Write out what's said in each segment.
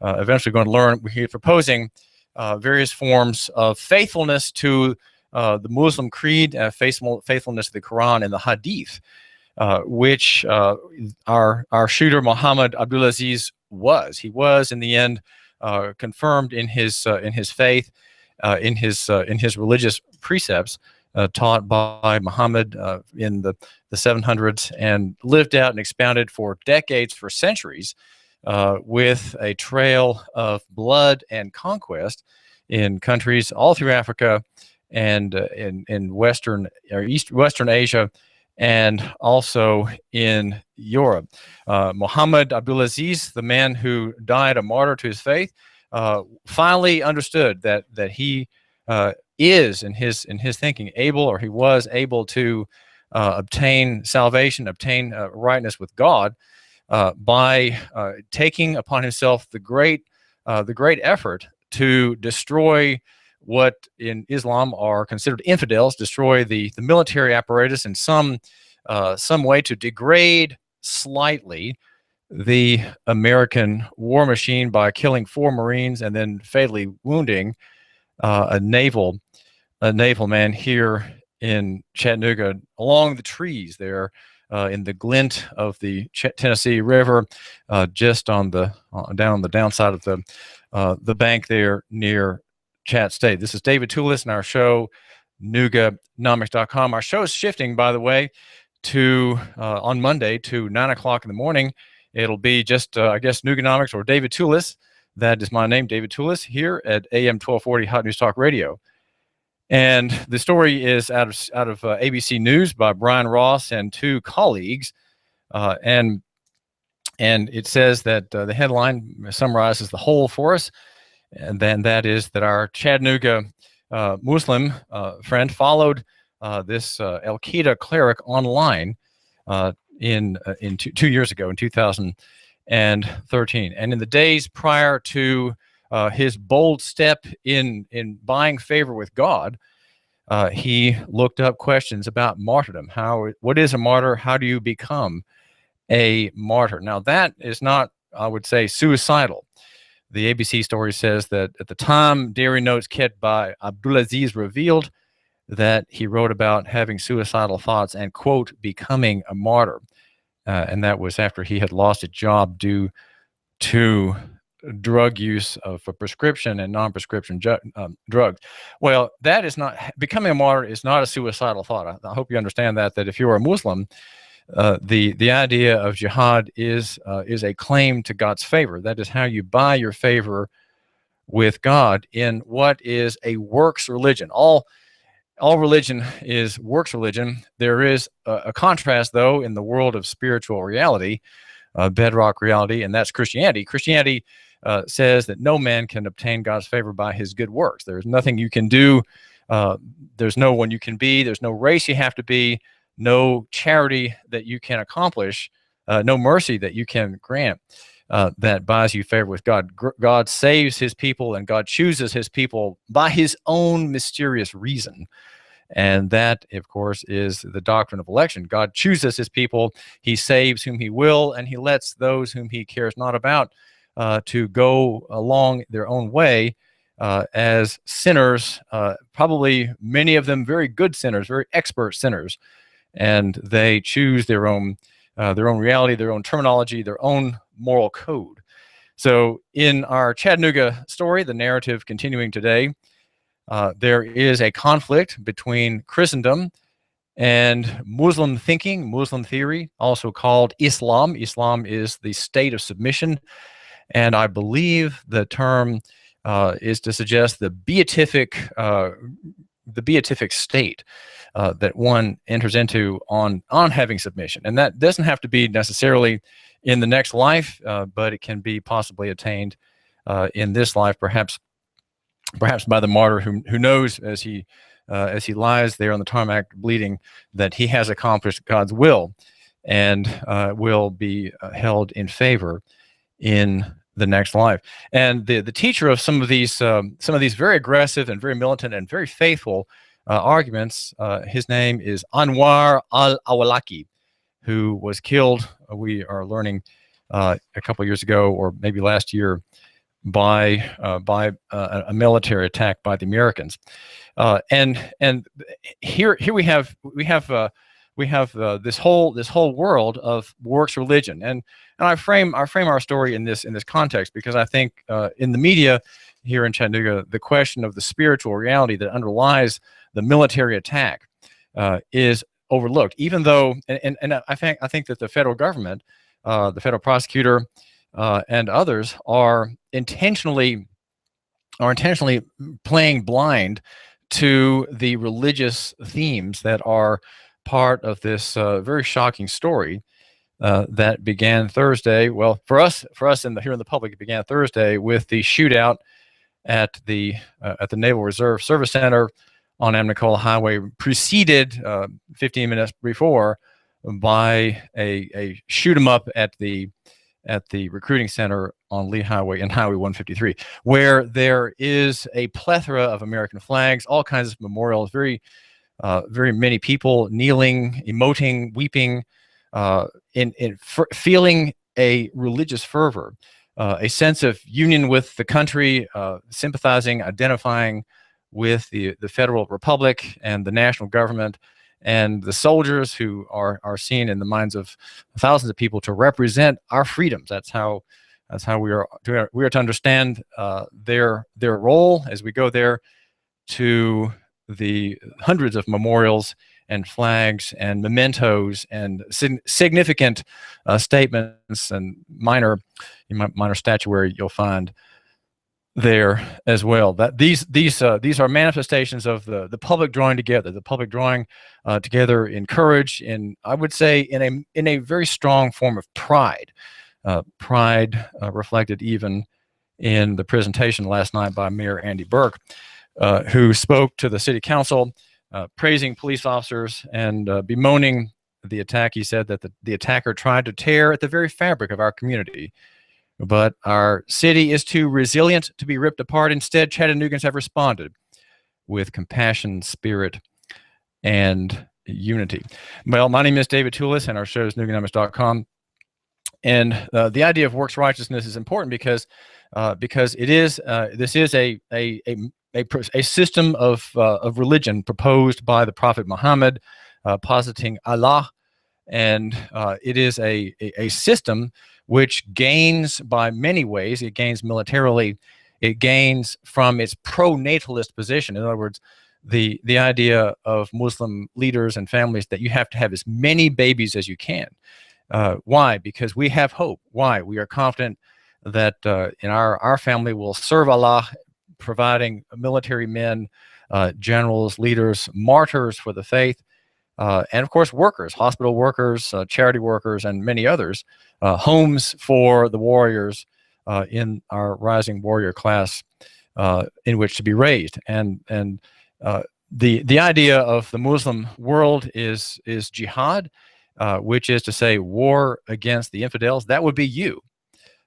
eventually going to learn, he's proposing various forms of faithfulness to the Muslim creed, faithfulness to the Quran and the Hadith, which our shooter Mohammed Abdullazeez was. He was in the end confirmed in his faith, in his religious precepts taught by Muhammad in the 700s, and lived out and expounded for decades, for centuries, with a trail of blood and conquest in countries all through Africa and in Western Asia, and also in Europe. Mohammed Abdullazeez, the man who died a martyr to his faith, finally understood that he is in his thinking able, or he was able, to obtain salvation, obtain rightness with God by taking upon himself the great effort to destroy what in Islam are considered infidels, destroy the military apparatus in some way, to degrade slightly the American war machine by killing 4 Marines and then fatally wounding a naval man here in Chattanooga, along the trees there in the glint of the Tennessee River, just on the downside of the bank there near Chat State. This is David Toulis and our show, Nooganomics.com. Our show is shifting, by the way, to on Monday to 9 o'clock in the morning. It'll be just, I guess, Nooganomics or David Toulis. That is my name, David Toulis, here at AM 1240 Hot News Talk Radio. And the story is out of ABC News by Brian Ross and 2 colleagues, and it says that the headline summarizes the whole for us, and then that is that our Chattanooga Muslim friend followed this Al-Qaeda cleric online in 2 years ago, in 2013, and in the days prior to his bold step in buying favor with God, he looked up questions about martyrdom. What is a martyr? How do you become a martyr? Now, that is not, I would say, suicidal. The ABC story says that at the time, diary notes kept by Abdullazeez revealed that he wrote about having suicidal thoughts and, quote, becoming a martyr. And that was after he had lost a job due to drug use of a prescription and non-prescription drugs. Well, that is not, becoming a martyr is not a suicidal thought. I hope you understand that if you're a Muslim, the idea of jihad is a claim to God's favor. That is how you buy your favor with God in what is a works religion. All religion is works religion. There is a contrast, though, in the world of spiritual reality, bedrock reality, and that's Christianity. Christianity says that no man can obtain God's favor by his good works. There's nothing you can do. There's no one you can be. There's no race you have to be. No charity that you can accomplish. No mercy that you can grant that buys you favor with God. God saves his people, and God chooses his people by his own mysterious reason. And that, of course, is the doctrine of election. God chooses his people. He saves whom he will, and he lets those whom he cares not about to go along their own way as sinners, probably many of them very good sinners, very expert sinners. And they choose their own reality, their own terminology, their own moral code. So in our Chattanooga story, the narrative continuing today, there is a conflict between Christendom and Muslim thinking, Muslim theory, also called Islam. Islam is the state of submission, and I believe the term is to suggest the beatific state that one enters into on having submission. And that doesn't have to be necessarily in the next life, but it can be possibly attained in this life, perhaps by the martyr who knows as he lies there on the tarmac bleeding that he has accomplished God's will and will be held in favor in the next life. And the teacher of some of these very aggressive and very militant and very faithful arguments, his name is Anwar al-Awlaki, who was killed, we are learning, a couple of years ago, or maybe last year, by a military attack by the Americans. And here we have this whole world of works religion, and I frame our story in this context, because I think in the media here in Chattanooga, the question of the spiritual reality that underlies the military attack is overlooked, even though, and I think that the federal government, the federal prosecutor, and others are intentionally playing blind to the religious themes that are part of this very shocking story that began Thursday. Well, for us here in the public, it began Thursday with the shootout at the Naval Reserve Service Center on Amnicola Highway, preceded 15 minutes before by a shoot 'em up at the recruiting center on Lee Highway and Highway 153, where there is a plethora of American flags, all kinds of memorials, very many people kneeling, emoting, weeping, feeling a religious fervor, a sense of union with the country, sympathizing, identifying with the federal republic and the national government, and the soldiers who are seen in the minds of thousands of people to represent our freedoms. That's how we are to understand their role as we go there to the hundreds of memorials and flags and mementos and significant statements and minor statuary you'll find there as well. That these are manifestations of the public drawing together, together in courage, in, I would say, in a very strong form of pride, reflected even in the presentation last night by Mayor Andy Burke, who spoke to the city council, praising police officers and bemoaning the attack. He said that the attacker tried to tear at the very fabric of our community, but our city is too resilient to be ripped apart. Instead, Chattanoogans have responded with compassion, spirit, and unity. Well, my name is David Toulis, and our show is Nooganomics.com. And the idea of works righteousness is important because it is this is a system of religion proposed by the Prophet Muhammad, positing Allah, and it is a system which gains by many ways. It gains militarily. It gains from its pro-natalist position. In other words, the idea of Muslim leaders and families that you have to have as many babies as you can. Why? Because we have hope. Why? We are confident that in our family will serve Allah, providing military men, generals, leaders, martyrs for the faith, and of course workers, hospital workers, charity workers, and many others, homes for the warriors in our rising warrior class in which to be raised. And the idea of the Muslim world is jihad, which is to say war against the infidels. That would be you.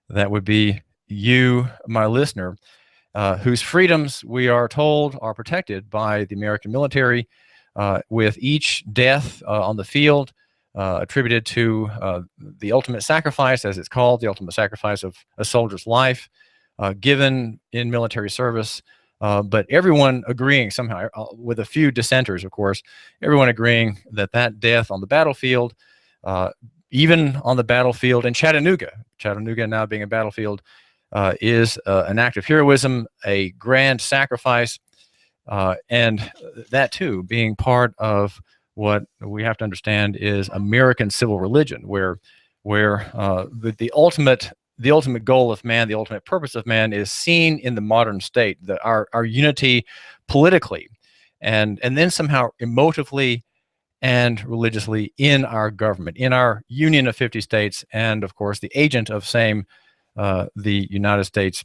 That would be you, my listener, whose freedoms we are told are protected by the American military, with each death on the field attributed to the ultimate sacrifice, as it's called, the ultimate sacrifice of a soldier's life given in military service. But everyone agreeing somehow, with a few dissenters, of course, everyone agreeing that death on the battlefield, even on the battlefield in Chattanooga now being a battlefield, is an act of heroism, a grand sacrifice, and that too being part of what we have to understand is American civil religion, where the ultimate goal of man, the ultimate purpose of man, is seen in the modern state, our unity politically, and then somehow emotively and religiously in our government, in our union of 50 states, and of course the agent of same, the United States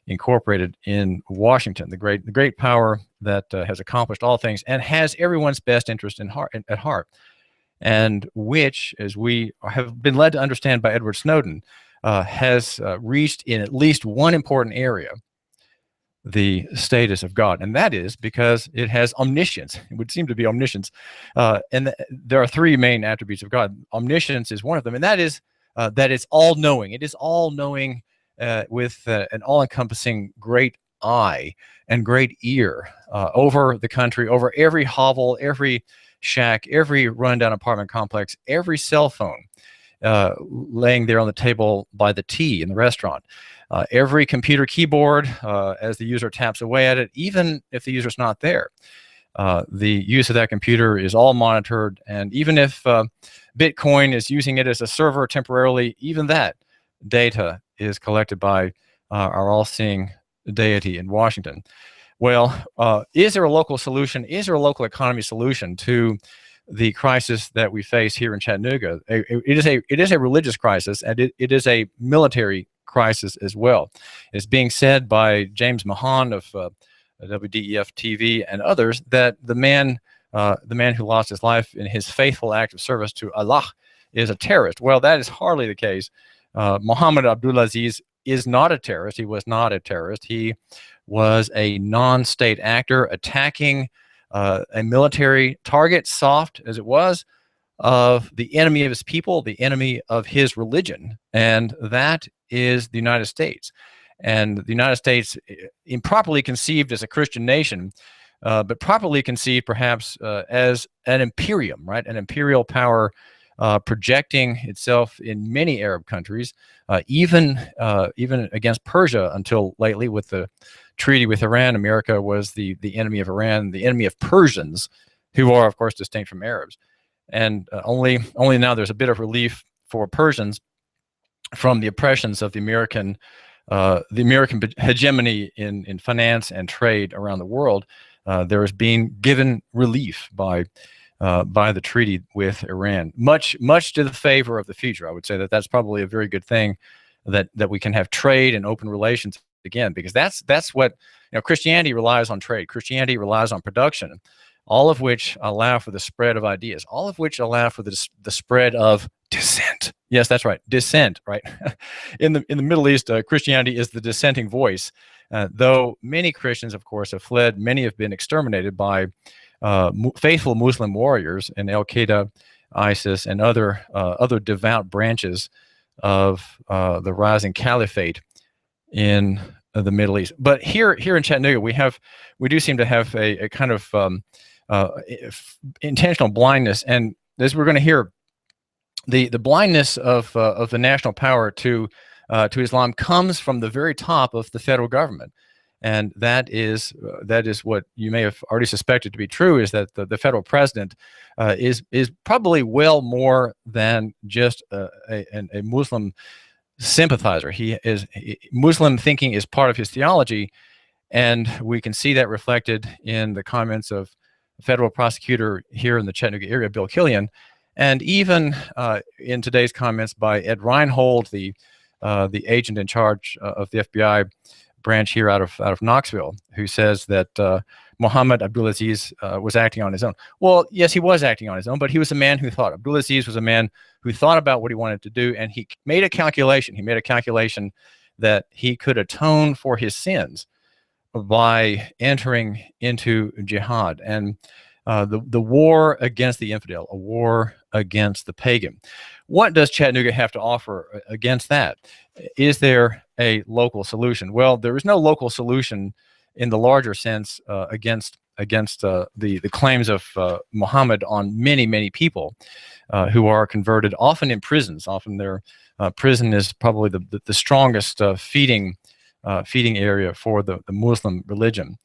Incorporated in Washington, the great power that has accomplished all things and has everyone's best interest at heart, and which, as we have been led to understand by Edward Snowden, has reached in at least one important area the status of God, and that is because it has omniscience. It would seem to be omniscience, and there are three main attributes of God. Omniscience is one of them, and that is that it's all-knowing. It is all-knowing with an all-encompassing great eye and great ear over the country, over every hovel, every shack, every rundown apartment complex, every cell phone laying there on the table by the tea in the restaurant, every computer keyboard as the user taps away at it, even if the user's not there. The use of that computer is all monitored, and even if Bitcoin is using it as a server temporarily, even that data is collected by our all-seeing deity in Washington. Well, is there a local solution? Is there a local economy solution to the crisis that we face here in Chattanooga? It is a religious crisis, and it is a military crisis as well. It's being said by James Mahan of WDEF TV and others that the man who lost his life in his faithful act of service to Allah is a terrorist. Well, that is hardly the case. Mohammed Abdullazeez is not a terrorist. He was not a terrorist. He was a non-state actor attacking a military target, soft as it was, of the enemy of his people, the enemy of his religion, and that is the United States. And the United States, improperly conceived as a Christian nation, but properly conceived perhaps as an imperium, right? An imperial power projecting itself in many Arab countries, even against Persia until lately with the treaty with Iran. America was the enemy of Iran, the enemy of Persians, who are, of course, distinct from Arabs. And only now there's a bit of relief for Persians from the oppressions of the American hegemony in finance and trade around the world. There is being given relief by the treaty with Iran, much to the favor of the future. I would say that that's probably a very good thing, that we can have trade and open relations again, because that's what, Christianity relies on trade. Christianity relies on production, all of which allow for the spread of ideas, all of which allow for the spread of dissent. Yes, that's right, dissent, right? In the Middle East, Christianity is the dissenting voice, though many Christians, of course, have fled. Many have been exterminated by faithful Muslim warriors in Al-Qaeda, ISIS, and other devout branches of the rising caliphate in the Middle East. But here in Chattanooga, we do seem to have a kind of intentional blindness, and as we're going to hear, the blindness of the national power to Islam comes from the very top of the federal government. And that is what you may have already suspected to be true, is that the federal president is probably well more than just a Muslim sympathizer. Muslim thinking is part of his theology, and we can see that reflected in the comments of federal prosecutor here in the Chattanooga area, Bill Killian, and even in today's comments by Ed Reinhold, the agent in charge of the FBI branch here out of Knoxville, who says that Mohammed Abdullazeez was acting on his own. Well, yes, he was acting on his own, but he was a man who thought. Abdullazeez was a man who thought about what he wanted to do, and he made a calculation. He made a calculation that he could atone for his sins by entering into jihad and the war against the infidel, a war against the pagan. What does Chattanooga have to offer against that? Is there a local solution? Well, there is no local solution in the larger sense against the claims of Muhammad on many people who are converted, often in prisons. Often their prison is probably the strongest feeding area for the Muslim religion.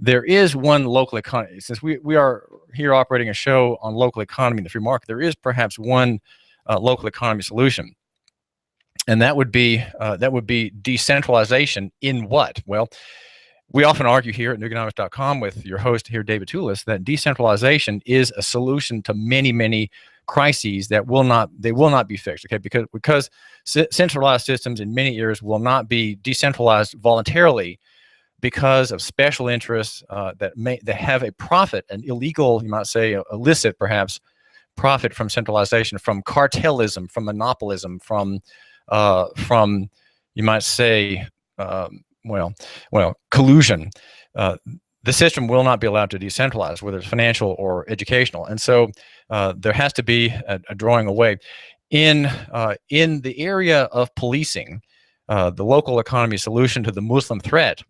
There is one local economy. Since we are here operating a show on local economy in the free market, there is perhaps one local economy solution, and that would be decentralization. In what? Well, we often argue here at Nuganomics.com with your host here, David Toulis, that decentralization is a solution to many crises that will not be fixed. Okay, because centralized systems in many areas will not be decentralized voluntarily, because of special interests that have a profit, an illegal, you might say, illicit perhaps, profit from centralization, from cartelism, from monopolism, from you might say, collusion. The system will not be allowed to decentralize, whether it's financial or educational, and so there has to be a drawing away. In the area of policing, the local economy solution to the Muslim threat,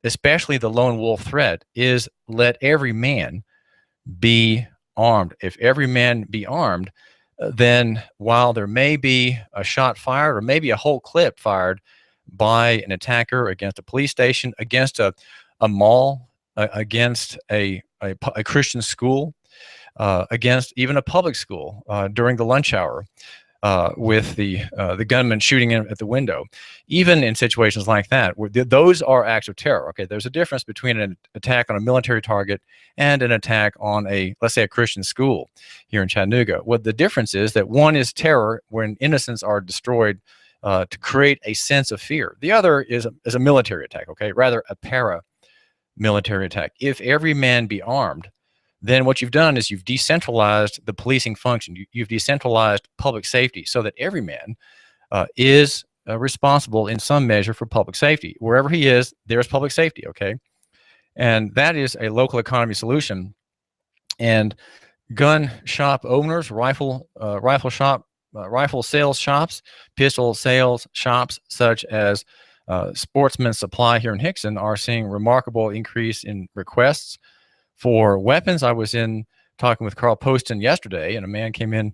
especially the lone wolf threat, is let every man be armed. If every man be armed, then while there may be a shot fired or maybe a whole clip fired by an attacker against a police station, against a mall, against a Christian school, against even a public school during the lunch hour, with the gunman shooting in at the window, even in situations like that, where those are acts of terror. Okay, there's a difference between an attack on a military target and an attack on let's say, a Christian school here in Chattanooga. What the difference is that one is terror when innocents are destroyed to create a sense of fear. The other is a military attack. Okay, rather a paramilitary attack. If every man be armed, then what you've done is you've decentralized the policing function. You've decentralized public safety so that every man is responsible in some measure for public safety. Wherever he is, there's public safety, okay? And that is a local economy solution. And gun shop owners, rifle sales shops, pistol sales shops, such as Sportsman's Supply here in Hickson, are seeing remarkable increase in requests for weapons. I was in talking with Carl Poston yesterday, and a man came in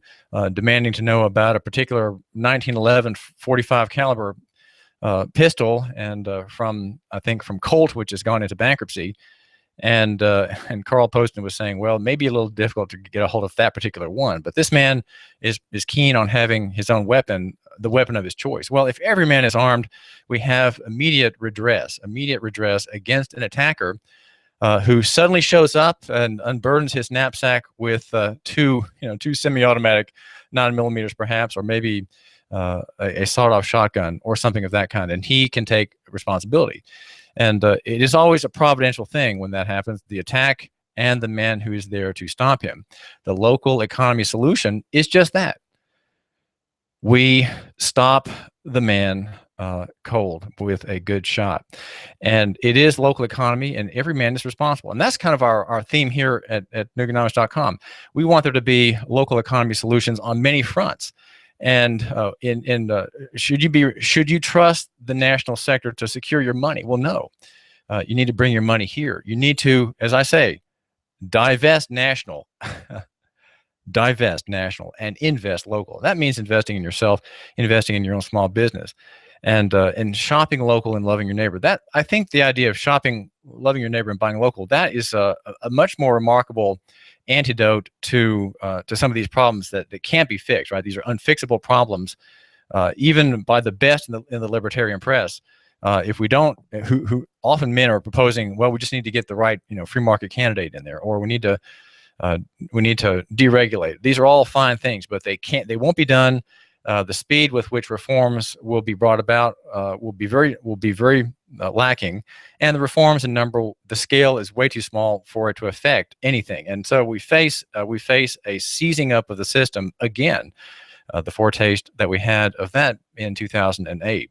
demanding to know about a particular 1911 45 caliber pistol, and I think from Colt, which has gone into bankruptcy. And Carl Poston was saying, well, maybe a little difficult to get a hold of that particular one, but this man is keen on having his own weapon, the weapon of his choice. Well, if every man is armed, we have immediate redress against an attacker who suddenly shows up and unburdens his knapsack with two semi-automatic 9mm perhaps, or maybe a sawed-off shotgun or something of that kind, and he can take responsibility. And it is always a providential thing when that happens, the attack and the man who is there to stop him. The local economy solution is just that. We stop the man cold with a good shot. And it is local economy, and every man is responsible. And that's kind of our theme here at Nuganomics.com. We want there to be local economy solutions on many fronts. And should you trust the national sector to secure your money? Well, no. You need to bring your money here. You need to, as I say, divest national, and invest local. That means investing in yourself, investing in your own small business, and shopping local and loving your neighbor. That, I think, the idea of shopping, loving your neighbor, and buying local, that is a much more remarkable antidote to some of these problems that can't be fixed. Right? These are unfixable problems, even by the best in the libertarian press. If we don't, who often men are proposing, well, we just need to get the right free market candidate in there, or we need to deregulate. These are all fine things, but they won't be done. The speed with which reforms will be brought about will be very lacking, and the reforms in number, the scale is way too small for it to affect anything. And so we face a seizing up of the system again, the foretaste that we had of that in 2008.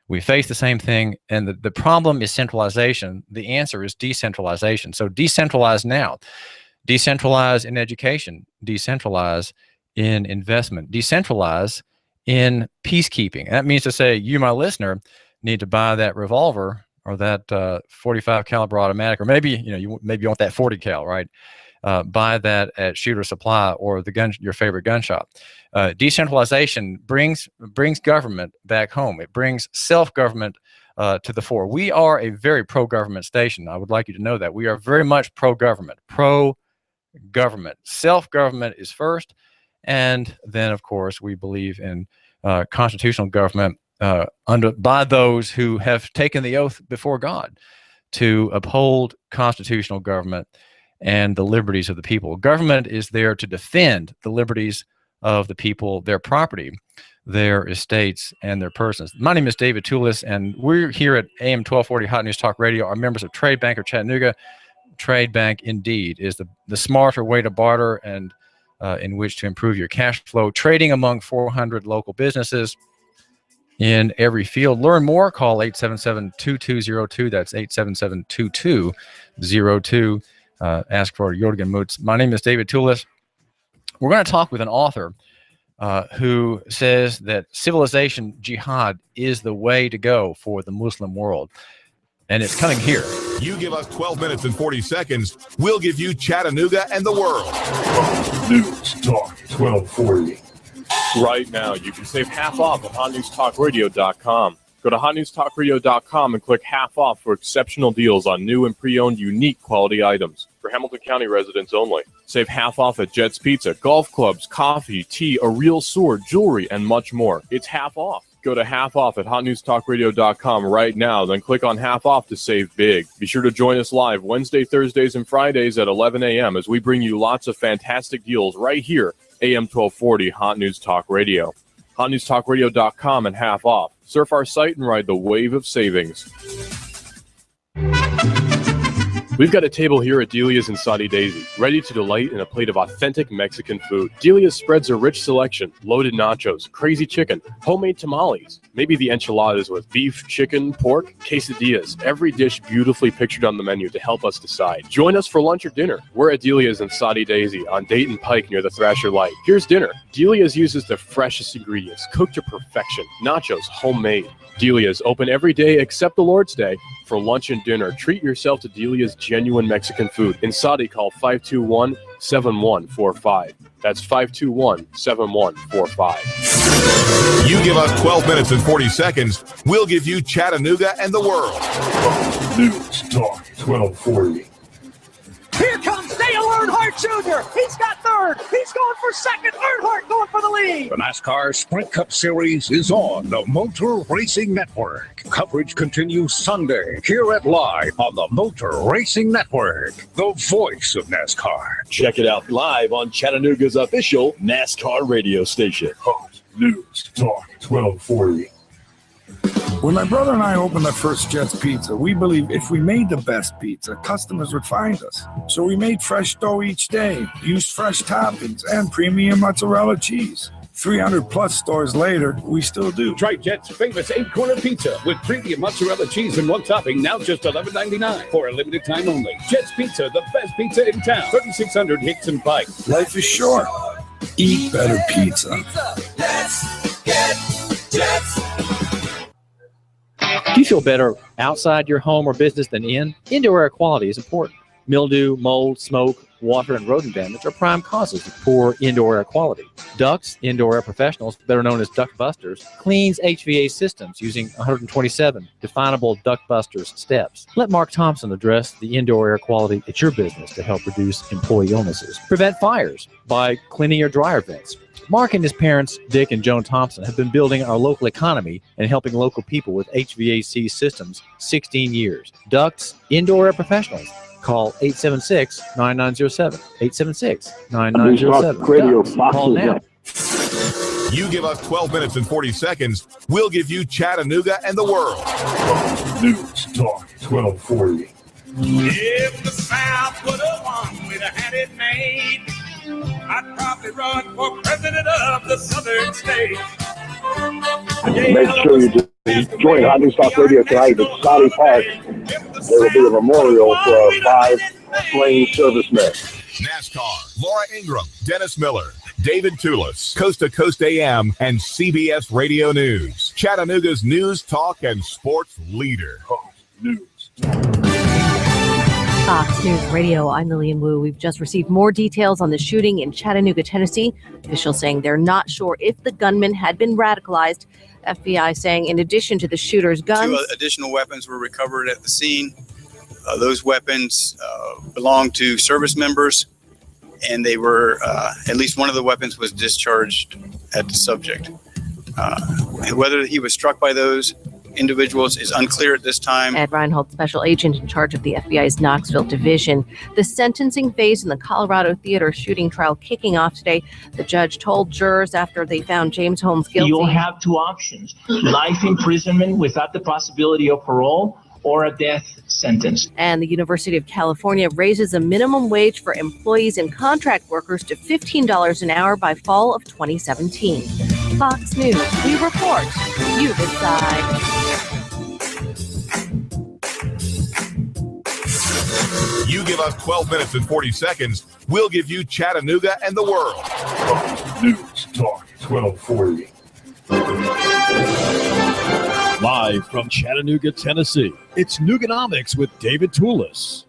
We face the same thing, and the problem is centralization. The answer is decentralization. So decentralize now. Decentralize in education. Decentralize in investment. Decentralize in peacekeeping. That means to say, you, my listener, need to buy that revolver or that 45 caliber automatic, or maybe you want that 40 cal, right? Buy that at Shooter Supply or your favorite gun shop. Decentralization brings government back home. It brings self-government to the fore. We are a very pro-government station. I would like you to know that. We are very much pro-government. Pro-government. Self-government is first, and then, of course, we believe in constitutional government by those who have taken the oath before God to uphold constitutional government and the liberties of the people. Government is there to defend the liberties of the people, their property, their estates, and their persons. My name is David Toulis, and we're here at AM 1240 Hot News Talk Radio. Our members of Trade Bank of Chattanooga. Trade Bank indeed is the smarter way to barter and in which to improve your cash flow. Trading among 400 local businesses in every field. Learn more, call 877-2202. That's 877-2202. Ask for Jorgen Mutz. My name is David Toulis. We're going to talk with an author who says that civilization jihad is the way to go for the Muslim world. And it's coming here. You give us 12 minutes and 40 seconds, we'll give you Chattanooga and the world. News Talk 1240. Right now, you can save half off at hotnewstalkradio.com. Go to hotnewstalkradio.com and click half off for exceptional deals on new and pre-owned unique quality items. For Hamilton County residents only. Save half off at Jet's Pizza, golf clubs, coffee, tea, a real sword, jewelry, and much more. It's half off. Go to half off at hotnewstalkradio.com right now, then click on half off to save big. Be sure to join us live Wednesday, Thursdays, and Fridays at 11 a.m. as we bring you lots of fantastic deals right here, AM 1240 Hot News Talk Radio. hotnewstalkradio.com and half off. Surf our site and ride the wave of savings. We've got a table here at Delia's in Saudi Daisy, ready to delight in a plate of authentic Mexican food. Delia spreads a rich selection, loaded nachos, crazy chicken, homemade tamales, maybe the enchiladas with beef, chicken, pork, quesadillas, every dish beautifully pictured on the menu to help us decide. Join us for lunch or dinner. We're at Delia's in Saudi Daisy on Dayton Pike near the Thrasher Light. Here's dinner. Delia's uses the freshest ingredients, cooked to perfection. Nachos, homemade. Delia's open every day except the Lord's Day. For lunch and dinner, treat yourself to Delia's genuine Mexican food. In Saudi, call 521-7145. That's 521-7145. You give us 12 minutes and 40 seconds, we'll give you Chattanooga and the world. News Talk 1240. Here comes Dale Earnhardt Jr. He's got third. He's going for second. Earnhardt going for the lead. The NASCAR Sprint Cup Series is on the Motor Racing Network. Coverage continues Sunday here at Live on the Motor Racing Network, the voice of NASCAR. Check it out live on Chattanooga's official NASCAR radio station. Hot News Talk 1240. When my brother and I opened the first Jet's Pizza, we believed if we made the best pizza, customers would find us. So we made fresh dough each day, used fresh toppings, and premium mozzarella cheese. 300 plus stores later, we still do. Try Jet's famous 8-corner pizza with premium mozzarella cheese and one topping, now just $11.99 for a limited time only. Jet's Pizza, the best pizza in town. 3600 Hickson Pike. Life is short. Eat better pizza. Let's get Jets. Do you feel better outside your home or business than in? Indoor air quality is important. Mildew, mold, smoke, water, and rodent damage are prime causes of poor indoor air quality. Ducts, Indoor Air Professionals, better known as Duct Busters, cleans HVAC systems using 127 definable Duct Busters steps. Let Mark Thompson address the indoor air quality at your business to help reduce employee illnesses. Prevent fires by cleaning your dryer vents. Mark and his parents, Dick and Joan Thompson, have been building our local economy and helping local people with HVAC systems 16 years. Ducts, Indoor Air Professionals. Call 876-9907. 876-9907. Call now. You give us 12 minutes and 40 seconds, we'll give you Chattanooga and the world. News Talk 1240. If the South would have won, we'd have had it made. I'd probably run for president of the Southern states. Make sure you just join Hot News Talk Radio tonight at Saudi Park. There will be a memorial for 5 slain servicemen. NASCAR, Laura Ingram, Dennis Miller, David Toulis, Coast to Coast AM, and CBS Radio News. Chattanooga's news, talk, and sports leader. News. Fox News Radio, I'm Lillian Wu. We've just received more details on the shooting in Chattanooga, Tennessee. Officials saying they're not sure if the gunman had been radicalized. FBI saying in addition to the shooter's guns, 2 additional weapons were recovered at the scene. Those weapons belonged to service members, and they were, at least one of the weapons was discharged at the subject. Whether he was struck by those individuals is unclear at this time. Ed Reinhold, special agent in charge of the FBI's Knoxville division. The sentencing phase in the Colorado theater shooting trial kicking off today. The judge told jurors after they found James Holmes guilty. You'll have 2 options: life imprisonment without the possibility of parole, or a death sentence. And the University of California raises a minimum wage for employees and contract workers to $15 an hour by fall of 2017. Fox News, we report. You decide. You give us 12 minutes and 40 seconds, we'll give you Chattanooga and the world. News Talk 1240. Live from Chattanooga, Tennessee, it's Nuganomics with David Toulis.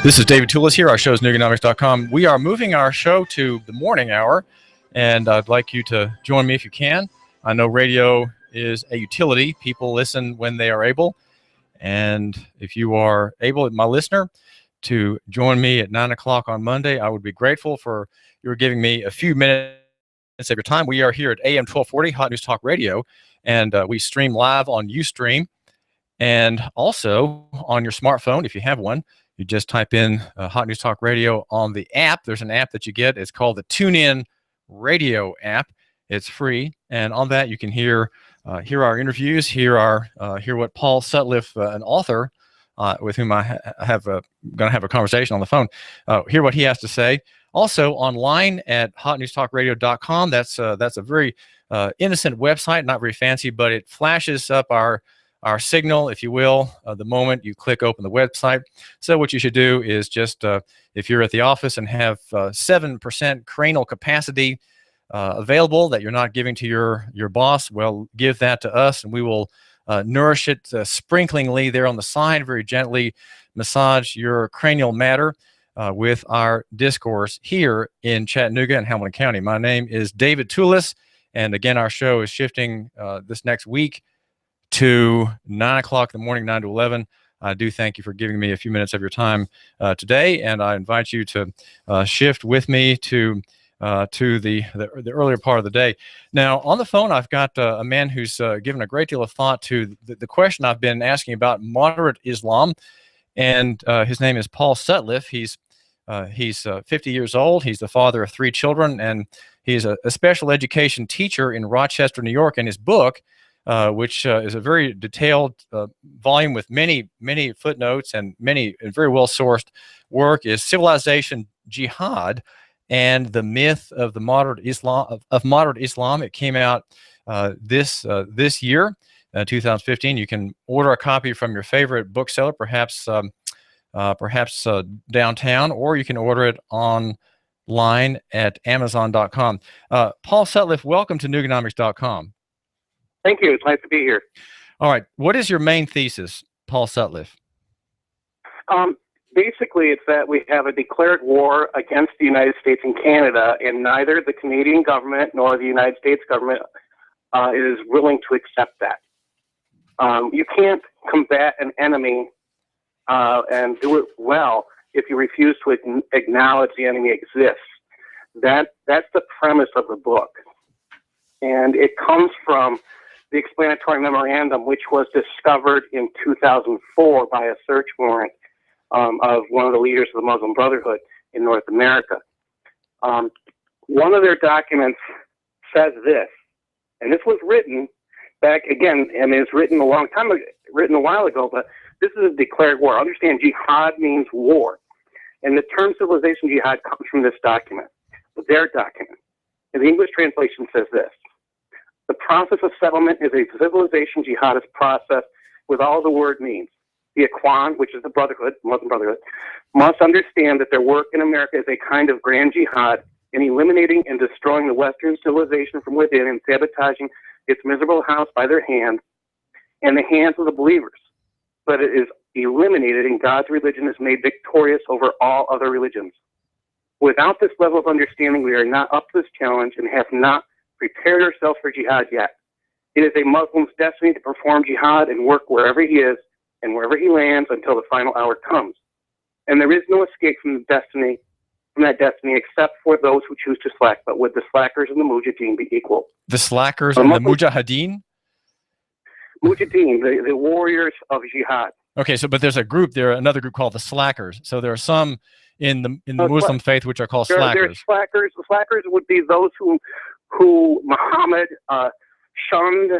This is David Toulis here. Our show is Nuganomics.com. We are moving our show to the morning hour, and I'd like you to join me if you can. I know radio is a utility. People listen when they are able. And if you are able, my listener, to join me at 9 o'clock on Monday, I would be grateful for your giving me a few minutes of your time. We are here at AM 1240, Hot News Talk Radio, and we stream live on Ustream and also on your smartphone if you have one. You just type in Hot News Talk Radio on the app. There's an app that you get. It's called the TuneIn Radio app. It's free, and on that you can hear our interviews, hear what Paul Sutliff, an author with whom I have going to have a conversation on the phone, hear what he has to say. Also online at hotnewstalkradio.com. That's a very innocent website, not very fancy, but it flashes up our signal, if you will, the moment you click open the website. So what you should do is just, if you're at the office and have 7% cranial capacity available that you're not giving to your boss, well, give that to us, and we will nourish it sprinklingly there on the side, very gently massage your cranial matter with our discourse here in Chattanooga and Hamilton County. My name is David Toulis, and again, our show is shifting this next week to 9 o'clock in the morning, 9 to 11. I do thank you for giving me a few minutes of your time today, and I invite you to shift with me to the earlier part of the day. Now, on the phone, I've got a man who's given a great deal of thought to the question I've been asking about moderate Islam, and his name is Paul Sutliff. He's 50 years old. He's the father of 3 children, and he's a special education teacher in Rochester, New York, and his book, which is a very detailed volume with many footnotes and very well-sourced work, is Civilization Jihad and the Myth of the Moderate Islam. It came out this year, 2015. You can order a copy from your favorite bookseller, perhaps downtown, or you can order it online at Amazon.com. Paul Sutliff, welcome to Nuganomics.com. Thank you. It's nice to be here. All right. What is your main thesis, Paul Sutliff? Basically, it's that we have a declared war against the United States and Canada, and neither the Canadian government nor the United States government is willing to accept that. You can't combat an enemy and do it well if you refuse to acknowledge the enemy exists. That's the premise of the book. And it comes from the explanatory memorandum, which was discovered in 2004 by a search warrant of one of the leaders of the Muslim Brotherhood in North America. One of their documents says this, and this was written back again, I mean, it's written a long time ago, written a while ago, but this is a declared war. Understand, jihad means war. And the term civilization jihad comes from this document, their document. And the English translation says this: the process of settlement is a civilization jihadist process with all the word means. The Ikhwan, which is the Brotherhood, Muslim Brotherhood, must understand that their work in America is a kind of grand jihad in eliminating and destroying the Western civilization from within and sabotaging its miserable house by their hands and the hands of the believers. But it is eliminated and God's religion is made victorious over all other religions. Without this level of understanding, we are not up to this challenge and have not prepared ourselves for jihad yet. It is a Muslim's destiny to perform jihad and work wherever he is and wherever he lands until the final hour comes. And there is no escape from that destiny except for those who choose to slack. But would the slackers and the mujahideen be equal? The slackers and the mujahideen? Mujahideen, the warriors of jihad. Okay, but there's another group called the slackers. So there are some in the Muslim faith which are called slackers. There's slackers. The slackers would be those who Muhammad shunned.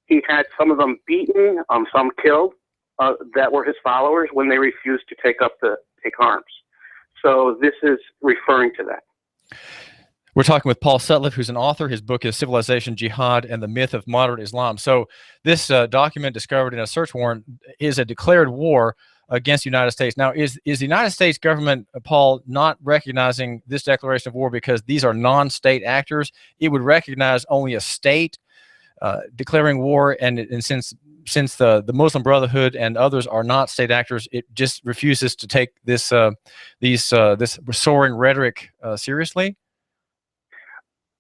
He had some of them beaten, some killed, that were his followers when they refused to take arms. So this is referring to that. We're talking with Paul Sutliff, who's an author. His book is Civilization, Jihad, and the Myth of Modern Islam. So this document discovered in a search warrant is a declared war against the United States. Now, is the United States government, Paul, not recognizing this declaration of war because these are non-state actors? It would recognize only a state declaring war, and since the Muslim Brotherhood and others are not state actors, it just refuses to take this this soaring rhetoric seriously.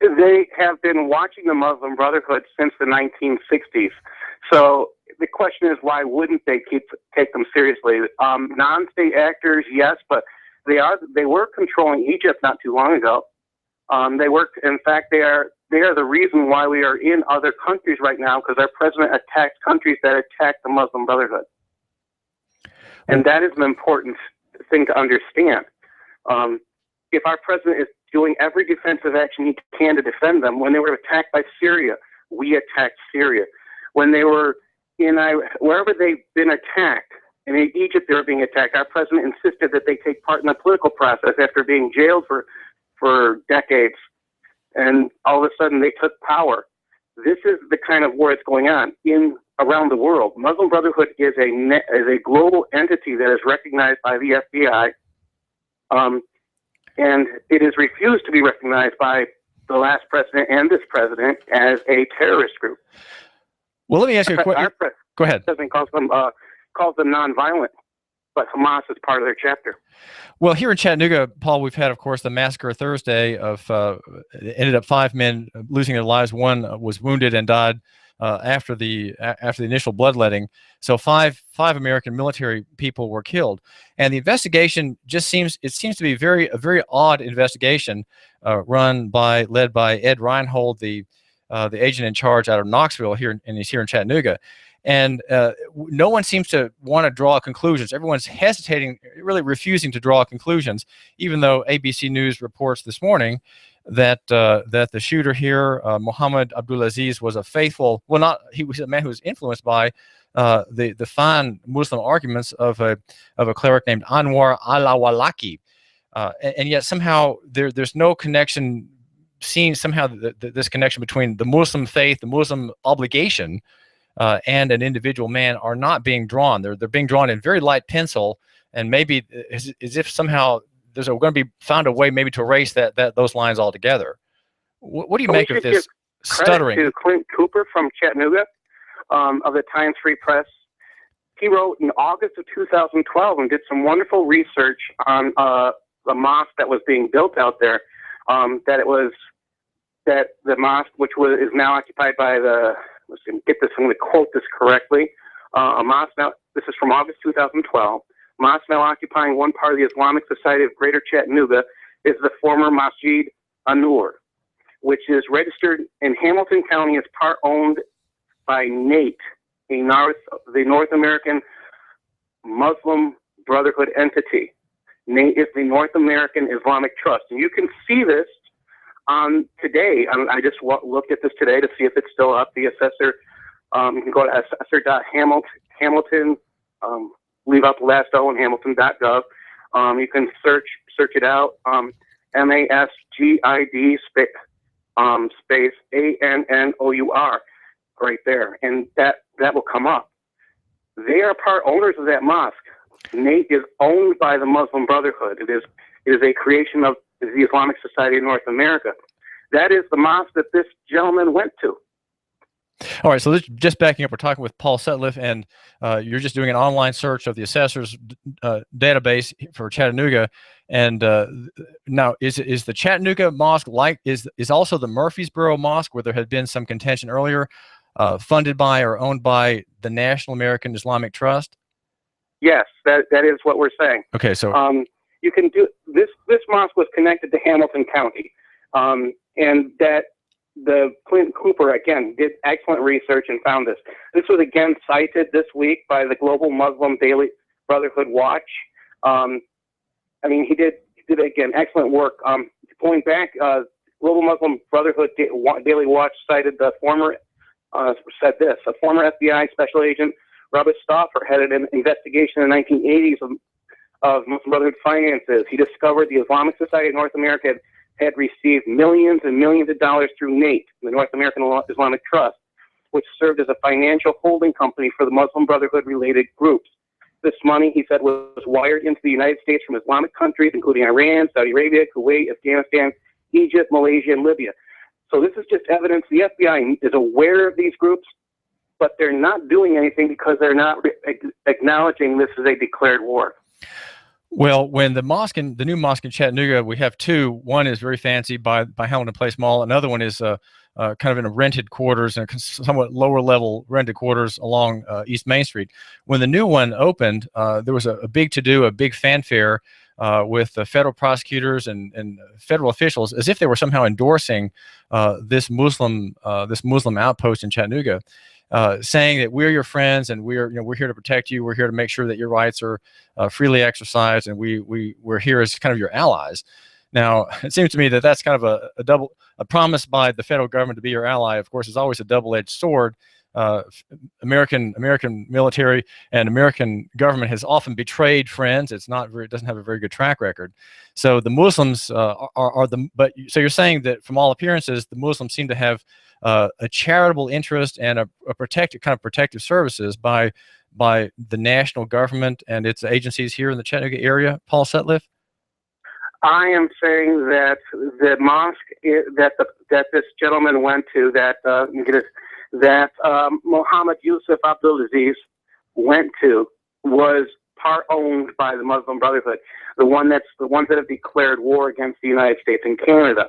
They have been watching the Muslim Brotherhood since the 1960s. So the question is, why wouldn't they take them seriously? Non-state actors, yes, but they were controlling Egypt not too long ago. In fact, they are the reason why we are in other countries right now, because our president attacked countries that attacked the Muslim Brotherhood. And that is an important thing to understand. If our president is doing every defensive action he can to defend them, when they were attacked by Syria, we attacked Syria. When they were wherever they've been attacked, in Egypt they were being attacked, our president insisted that they take part in the political process after being jailed for decades. And all of a sudden they took power. This is the kind of war that's going on around the world. Muslim Brotherhood is a global entity that is recognized by the FBI, and it is refused to be recognized by the last president and this president as a terrorist group. Well, let me ask you a question. Go ahead. Our president calls them nonviolent, but Hamas is part of their chapter. Well, here in Chattanooga, Paul, we've had, of course, the massacre Thursday ended up 5 men losing their lives. One was wounded and died after the initial bloodletting. So five American military people were killed, and the investigation seems to be a very odd investigation led by Ed Reinhold, the agent in charge out of Knoxville he's here in Chattanooga. And no one seems to want to draw conclusions. Everyone's hesitating, really refusing to draw conclusions, even though ABC News reports this morning that the shooter here, Mohammed Abdullazeez, was a faithful, he was a man who was influenced by the fine Muslim arguments of a cleric named Anwar al-Awlaki. And yet somehow there's no connection seen, somehow this connection between the Muslim faith, the Muslim obligation, and an individual man are not being drawn. They're being drawn in very light pencil, and maybe as if somehow there's going to be found a way maybe to erase those lines altogether. What do you make of this stuttering? To Clint Cooper from Chattanooga of the Times Free Press. He wrote in August of 2012 and did some wonderful research on the mosque that was being built out there. That the mosque, which is now occupied by I'm going to quote this correctly. A mosque now, this is from August 2012. Mosque now occupying one part of the Islamic Society of Greater Chattanooga is the former Masjid An-Nur, which is registered in Hamilton County as part owned by NATE, the North American Muslim Brotherhood entity. NATE is the North American Islamic Trust. And you can see this on today. I just looked at this today to see if it's still up. The assessor, you can go to assessor.hamilton, leave out the last O in hamilton.gov. You can search it out, MASGID space ANNOUR right there, and that will come up. They are part owners of that mosque. NATE is owned by the Muslim Brotherhood. It is a creation of the Islamic Society of North America. That is the mosque that this gentleman went to. All right, so just backing up, we're talking with Paul Sutliff, and you're just doing an online search of the assessor's database for Chattanooga. And now, is the Chattanooga mosque is also the Murfreesboro Mosque, where there had been some contention earlier, funded by or owned by the National American Islamic Trust? Yes, that is what we're saying. Okay, so you can do this. This mosque was connected to Hamilton County, and that the Clint Cooper again did excellent research and found this. This was again cited this week by the Global Muslim Daily Brotherhood Watch. He did again excellent work. Going back, Global Muslim Brotherhood Daily Watch cited the former said this: a former FBI special agent, Robert Stauffer, headed an investigation in the 1980s of Muslim Brotherhood finances. He discovered the Islamic Society of North America had received millions and millions of dollars through NATE, the North American Islamic Trust, which served as a financial holding company for the Muslim Brotherhood-related groups. This money, he said, was wired into the United States from Islamic countries, including Iran, Saudi Arabia, Kuwait, Afghanistan, Egypt, Malaysia, and Libya. So this is just evidence the FBI is aware of these groups, but they're not doing anything because they're not acknowledging this is a declared war. Well, when the new mosque in Chattanooga, we have two. One is very fancy by Hamilton Place Mall. Another one is kind of in a rented quarters and somewhat lower level rented quarters along East Main Street. When the new one opened, there was a big to-do, a big fanfare with the federal prosecutors and federal officials, as if they were somehow endorsing this Muslim outpost in Chattanooga. Saying that we're your friends and we're here to protect you. We're here to make sure that your rights are freely exercised, and we're here as kind of your allies. Now, it seems to me that that's kind of a promise by the federal government to be your ally. Of course, is always a double-edged sword. American military and American government has often betrayed friends. It doesn't have a very good track record. So the Muslims so you're saying that from all appearances, the Muslims seem to have a charitable interest and a protective services by the national government and its agencies here in the Chattanooga area. Paul Sutliff? I am saying that the mosque that this gentleman went to, that Mohammed Abdullazeez went to, was part owned by the Muslim Brotherhood, the ones that have declared war against the United States and Canada.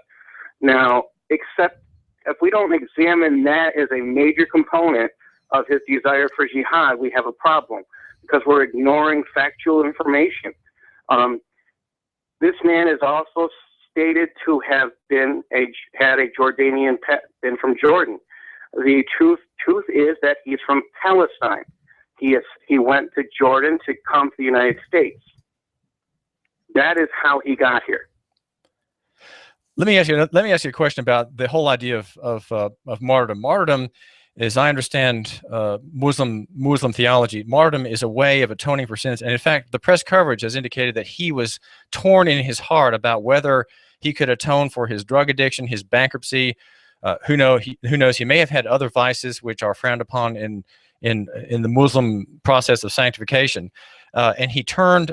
Now, except if we don't examine that as a major component of his desire for jihad, we have a problem because we're ignoring factual information. This man is also stated to have had a Jordanian been from Jordan. The truth is that he's from Palestine. He went to Jordan to come to the United States. That is how he got here. Let me ask you a question about the whole idea of martyrdom. Martyrdom, as I understand Muslim theology, martyrdom is a way of atoning for sins. And in fact, the press coverage has indicated that he was torn in his heart about whether he could atone for his drug addiction, his bankruptcy. Who knows? He may have had other vices which are frowned upon in the Muslim process of sanctification. And he turned,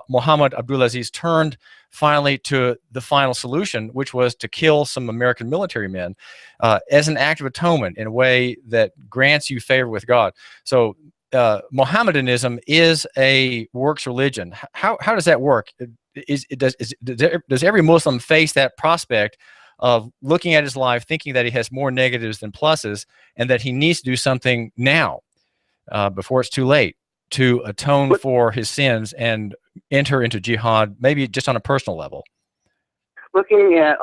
Mohammed Abdullazeez turned finally to the final solution, which was to kill some American military men as an act of atonement in a way that grants you favor with God. So Mohammedanism is a works religion. How does that work? Does every Muslim face that prospect of looking at his life, thinking that he has more negatives than pluses, and that he needs to do something now before it's too late to atone for his sins and enter into jihad, maybe just on a personal level? Looking at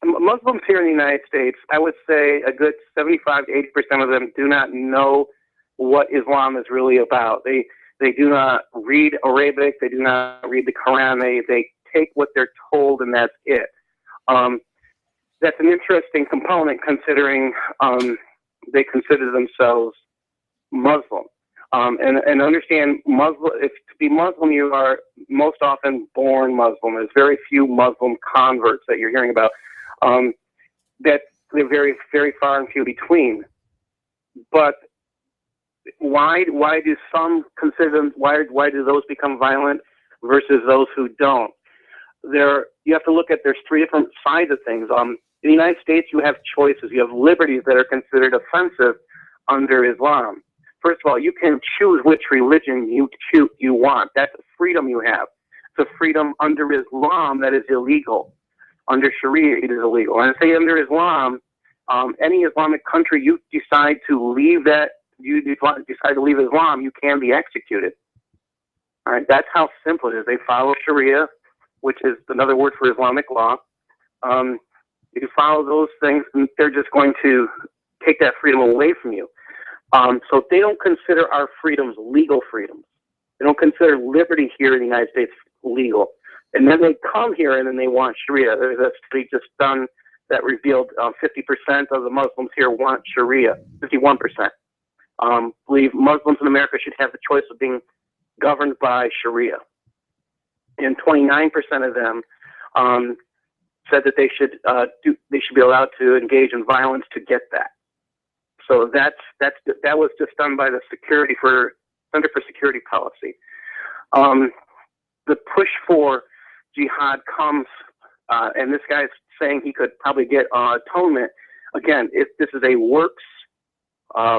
Muslims here in the United States, I would say a good 75 to 80% of them do not know what Islam is really about. They do not read Arabic. They do not read the Quran. They take what they're told, and that's it. That's an interesting component considering they consider themselves Muslim. And understand, to be Muslim, you are most often born Muslim. There's very few Muslim converts that you're hearing about. That they're very, very far and few between. But why do some consider them? Why do those become violent versus those who don't? You have to look at, there's three different sides of things. In the United States, you have choices. You have liberties that are considered offensive under Islam. First of all, you can choose which religion you want. That's a freedom you have. It's a freedom under Islam that is illegal. Under Sharia, it is illegal. And I say under Islam, any Islamic country you decide to leave Islam, you can be executed. All right, that's how simple it is. They follow Sharia, which is another word for Islamic law. If you follow those things, they're just going to take that freedom away from you. So they don't consider our freedoms legal freedoms. They don't consider liberty here in the United States legal. And then they come here and then they want Sharia. There's a study just done that revealed 50% of the Muslims here want Sharia, 51%. Believe Muslims in America should have the choice of being governed by Sharia. And 29% of them said that they should be allowed to engage in violence to get that. So that was just done by the Center for Security Policy. The push for jihad comes, and this guy's saying he could probably get atonement. Again, if this is a works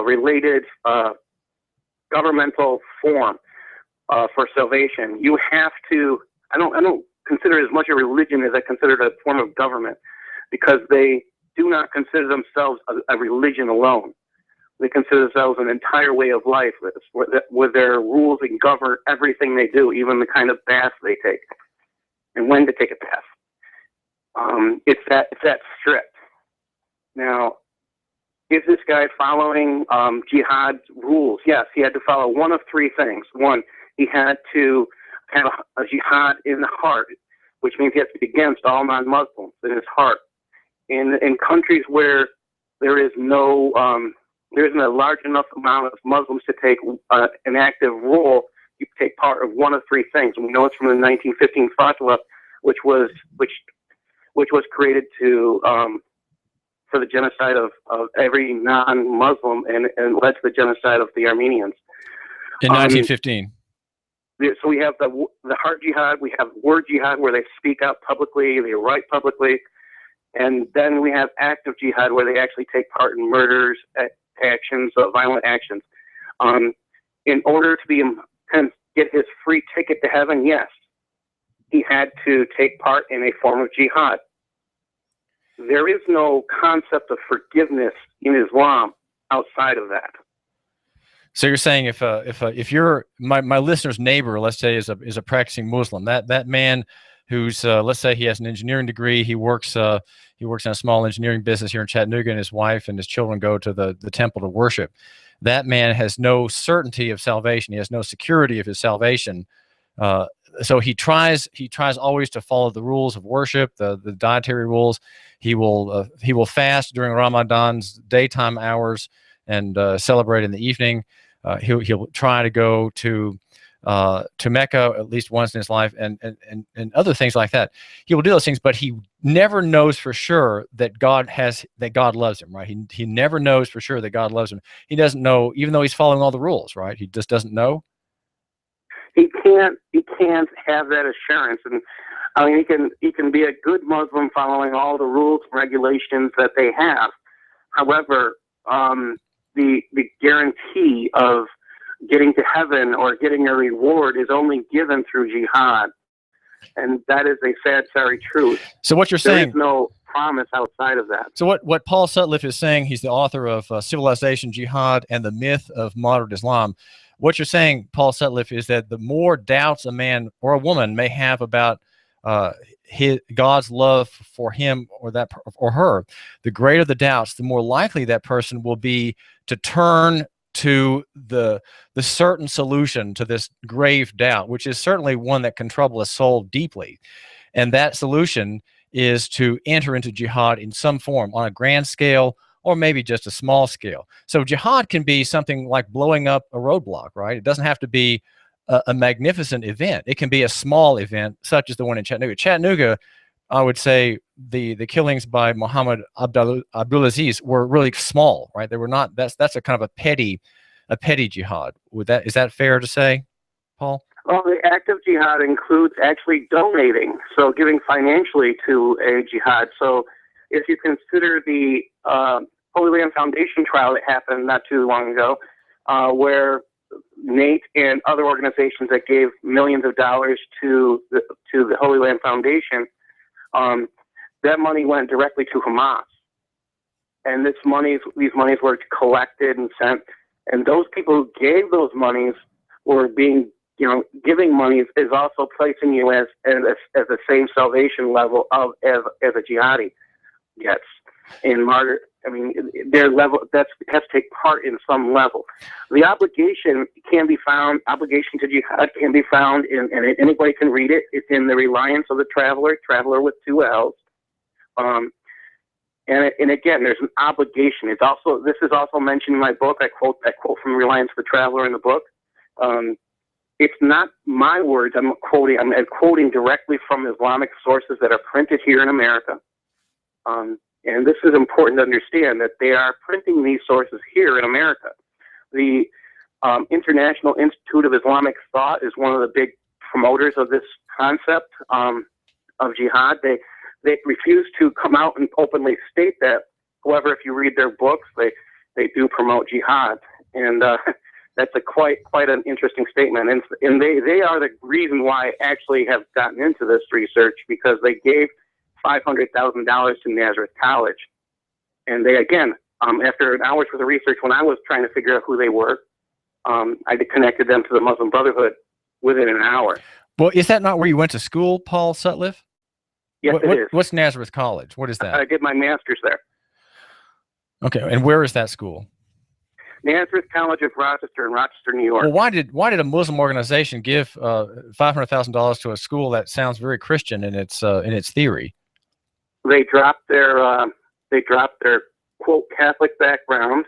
related governmental form for salvation, you have to. I don't consider it as much a religion as I consider it a form of government, because they do not consider themselves a religion alone. They consider themselves an entire way of life with their rules and govern everything they do, even the kind of bath they take and when to take a bath. It's that strict. Now, is this guy following jihad rules? Yes, he had to follow one of three things. One, he had to have a jihad in the heart, which means he has to be against all non-Muslims in his heart. In countries where there isn't a large enough amount of Muslims to take an active role, you take part of one of three things. And we know it's from the 1915 fatwa, which was created for the genocide of every non-Muslim and led to the genocide of the Armenians. In 1915. So we have the heart jihad, we have word jihad where they speak out publicly, they write publicly, and then we have active jihad where they actually take part in murders, actions, violent actions. In order to get his free ticket to heaven, yes, he had to take part in a form of jihad. There is no concept of forgiveness in Islam outside of that. So you're saying if you're my listener's neighbor, let's say is a practicing Muslim, that man who's let's say he has an engineering degree, he works in a small engineering business here in Chattanooga, and his wife and his children go to the temple to worship. That man has no certainty of salvation. He has no security of his salvation. So he tries always to follow the rules of worship, the dietary rules. He will fast during Ramadan's daytime hours and celebrate in the evening. He'll try to go to Mecca at least once in his life, and other things like that. He will do those things, but he never knows for sure that God loves him, right? He never knows for sure that God loves him. He doesn't know, even though he's following all the rules, right? He just doesn't know. He can't have that assurance, and I mean he can be a good Muslim following all the rules and regulations that they have. However, the guarantee of getting to heaven or getting a reward is only given through jihad, and that is a sad, sorry truth. So what you're saying? There is no promise outside of that. So what Paul Sutcliffe is saying, he's the author of Civilization, Jihad, and the Myth of Modern Islam. What you're saying, Paul Sutcliffe, is that the more doubts a man or a woman may have about God's love for him or her, the greater the doubts, the more likely that person will be to turn to the certain solution to this grave doubt, which is certainly one that can trouble a soul deeply. And that solution is to enter into jihad in some form, on a grand scale or maybe just a small scale. So jihad can be something like blowing up a roadblock, right? It doesn't have to be a magnificent event. It can be a small event, such as the one in Chattanooga. Chattanooga, I would say the killings by Mohammed Abdullazeez were really small, right? They were not. That's a kind of a petty jihad. Is that fair to say, Paul? Well, the active jihad includes actually donating, so giving financially to a jihad. So if you consider the Holy Land Foundation trial that happened not too long ago, where Nate and other organizations that gave millions of dollars to the Holy Land Foundation, that money went directly to Hamas, and these monies were collected and sent. And those people who gave those monies were being, giving monies is also placing you as the same salvation level as a jihadi gets in martyr. I mean, their level has to take part in some level. The obligation to jihad can be found in, and anybody can read it. It's in The Reliance of the Traveler with 2 L's. And again, there's an obligation. This is also mentioned in my book. I quote from Reliance of the Traveler in the book. it's not my words. I'm quoting directly from Islamic sources that are printed here in America. And this is important to understand, that they are printing these sources here in America. The International Institute of Islamic Thought is one of the big promoters of this concept of jihad. They refuse to come out and openly state that. However, if you read their books, they do promote jihad, and that's quite an interesting statement. And they are the reason why I actually have gotten into this research, because they gave $500,000 to Nazareth College, and they again, after an hour's worth of research, when I was trying to figure out who they were, I connected them to the Muslim Brotherhood within an hour. Well, is that not where you went to school, Paul Sutliff? Yes, it is. What's Nazareth College? What is that? I did my master's there. Okay, and where is that school? Nazareth College of Rochester in Rochester, New York. Well, why did a Muslim organization give $500,000 to a school that sounds very Christian in its theory? They dropped their quote Catholic background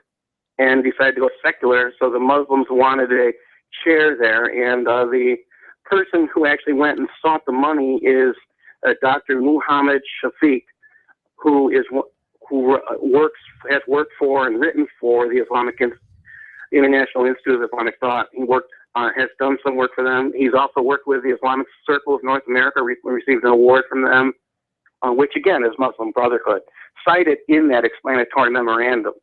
and decided to go secular. So the Muslims wanted a chair there, and the person who actually went and sought the money is Dr. Mohammed Shafiq, who has worked for and written for the International Institute of Islamic Thought. He has done some work for them. He's also worked with the Islamic Circle of North America, received an award from them, which again is Muslim Brotherhood, cited in that explanatory memorandum.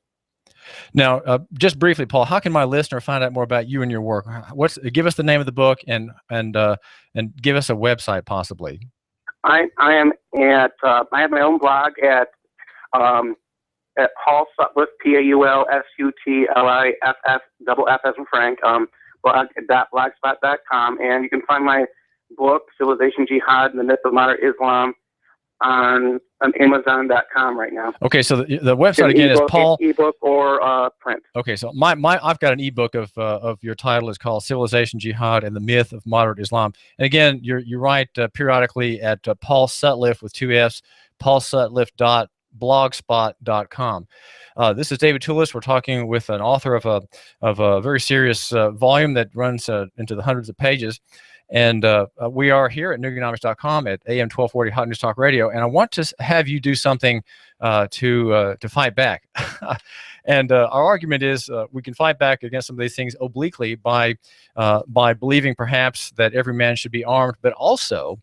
Now, just briefly, Paul, how can my listener find out more about you and your work? Give us the name of the book and give us a website, possibly. I am at I have my own blog at Paul Sutliff, PaulSutliff, as in Frank, blog.blogspot.com, and you can find my book, Civilization, Jihad, and the Myth of Modern Islam, on Amazon.com right now. Okay, so the website again is Paul. Ebook or print. Okay, so I've got an ebook of your title is called Civilization, Jihad, and the Myth of Modern Islam. And again, you write periodically at Paul Sutliff with 2 F's, paulsutliff.blogspot.com. This is David Toulis. We're talking with an author of a very serious volume that runs into the hundreds of pages. And we are here at Nuganomics.com at AM 1240 Hot News Talk Radio. And I want to have you do something to fight back. And our argument is we can fight back against some of these things obliquely by believing perhaps that every man should be armed, but also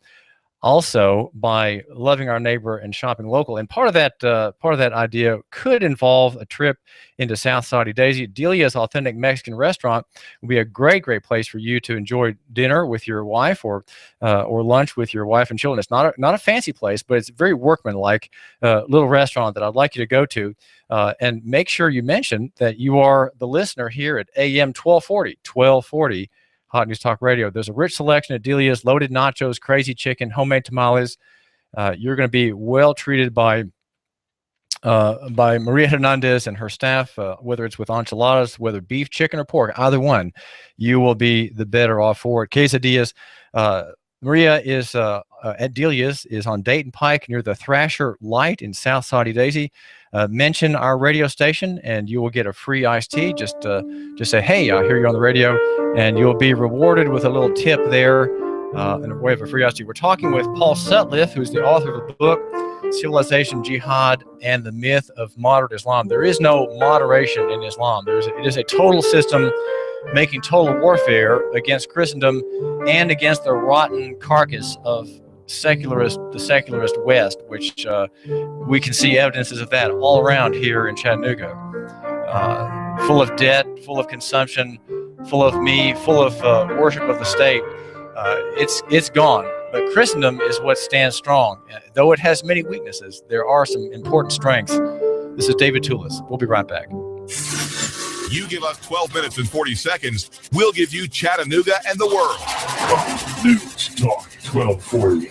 by loving our neighbor and shopping local. And part of that idea could involve a trip into South Saudi Daisy. Delia's Authentic Mexican Restaurant will be a great place for you to enjoy dinner with your wife or lunch with your wife and children. It's not a fancy place, but it's a very workmanlike little restaurant that I'd like you to go to. And make sure you mention that you are the listener here at AM 1240 Hot News Talk Radio. There's a rich selection of Delia's, loaded nachos, crazy chicken, homemade tamales. You're going to be well treated by Maria Hernandez and her staff, whether it's with enchiladas, whether beef, chicken, or pork, either one, you will be the better off for it. Quesadillas. Maria is at Delia's is on Dayton Pike near the Thrasher Light in South Saudi Daisy. Mention our radio station and you will get a free iced tea. Just say, hey, I hear you on the radio, and you'll be rewarded with a little tip there in a way of a free iced tea. We're talking with Paul Sutliff, who's the author of the book, Civilization, Jihad, and the Myth of Modern Islam. There is no moderation in Islam. It is a total system making total warfare against Christendom and against the rotten carcass of the secularist West, which we can see evidences of that all around here in Chattanooga. Full of debt, full of consumption, full of me, full of worship of the state. It's gone. But Christendom is what stands strong. Though it has many weaknesses, there are some important strengths. This is David Toulis. We'll be right back. You give us 12 minutes and 40 seconds, we'll give you Chattanooga and the world. News Talk 1240.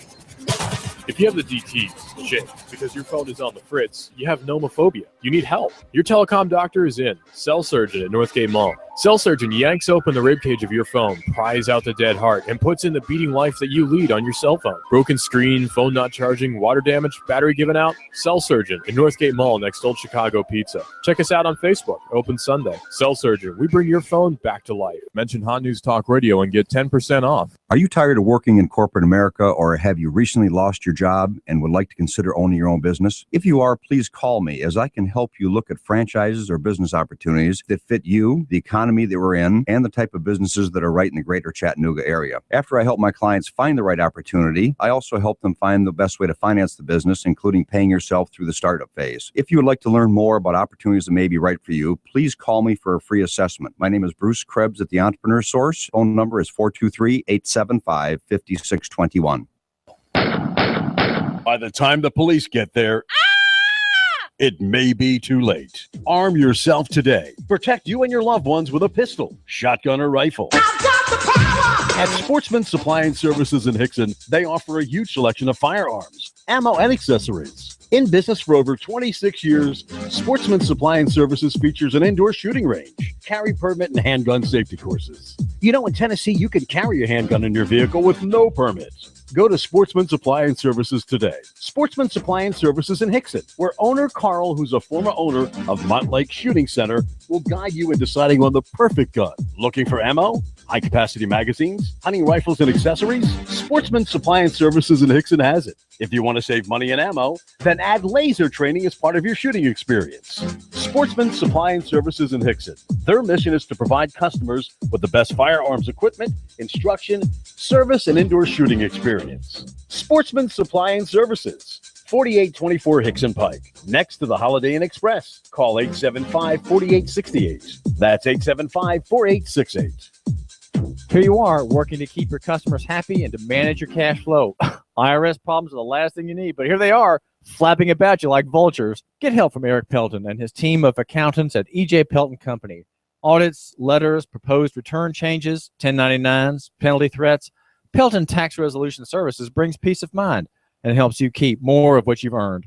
If you have the DTs, shit, because your phone is on the fritz, you have nomophobia, you need help. Your telecom doctor is in. Cell Surgeon at Northgate Mall. Cell Surgeon yanks open the ribcage of your phone, pries out the dead heart, and puts in the beating life that you lead on your cell phone. Broken screen, phone not charging, water damage, battery given out? Cell Surgeon in Northgate Mall next to Old Chicago Pizza. Check us out on Facebook. Open Sunday. Cell Surgeon. We bring your phone back to life. Mention Hot News Talk Radio and get 10% off. Are you tired of working in corporate America, or have you recently lost your job and would like to consider owning your own business? If you are, please call me, as I can help you look at franchises or business opportunities that fit you, the economy that we're in, and the type of businesses that are right in the greater Chattanooga area. After I help my clients find the right opportunity, I also help them find the best way to finance the business, including paying yourself through the startup phase. If you would like to learn more about opportunities that may be right for you, please call me for a free assessment. My name is Bruce Krebs at the Entrepreneur Source. Phone number is 423-875-5621. By the time the police get there, it may be too late. Arm yourself today. Protect you and your loved ones with a pistol, shotgun, or rifle. At Sportsman Supply and Services in Hickson, they offer a huge selection of firearms, ammo, and accessories. In business for over 26 years, Sportsman Supply and Services features an indoor shooting range, carry permit, and handgun safety courses. You know, in Tennessee, you can carry a handgun in your vehicle with no permit. Go to Sportsman Supply and Services today. Sportsman Supply and Services in Hickson, where owner Carl, who's a former owner of Montlake Shooting Center, will guide you in deciding on the perfect gun. Looking for ammo, high-capacity magazines, hunting rifles, and accessories? Sportsman Supply and Services in Hickson has it. If you want to save money and ammo, then add laser training as part of your shooting experience. Sportsman Supply and Services in Hickson. Their mission is to provide customers with the best firearms equipment, instruction, service, and indoor shooting experience. Sportsman Supply and Services, 4824 Hickson Pike, next to the Holiday Inn Express. Call 875-4868. That's 875-4868. Here you are, working to keep your customers happy and to manage your cash flow. IRS problems are the last thing you need, but here they are, flapping about you like vultures. Get help from Eric Pelton and his team of accountants at E.J. Pelton Company. Audits, letters, proposed return changes, 1099s, penalty threats. Pelton Tax Resolution Services brings peace of mind and helps you keep more of what you've earned.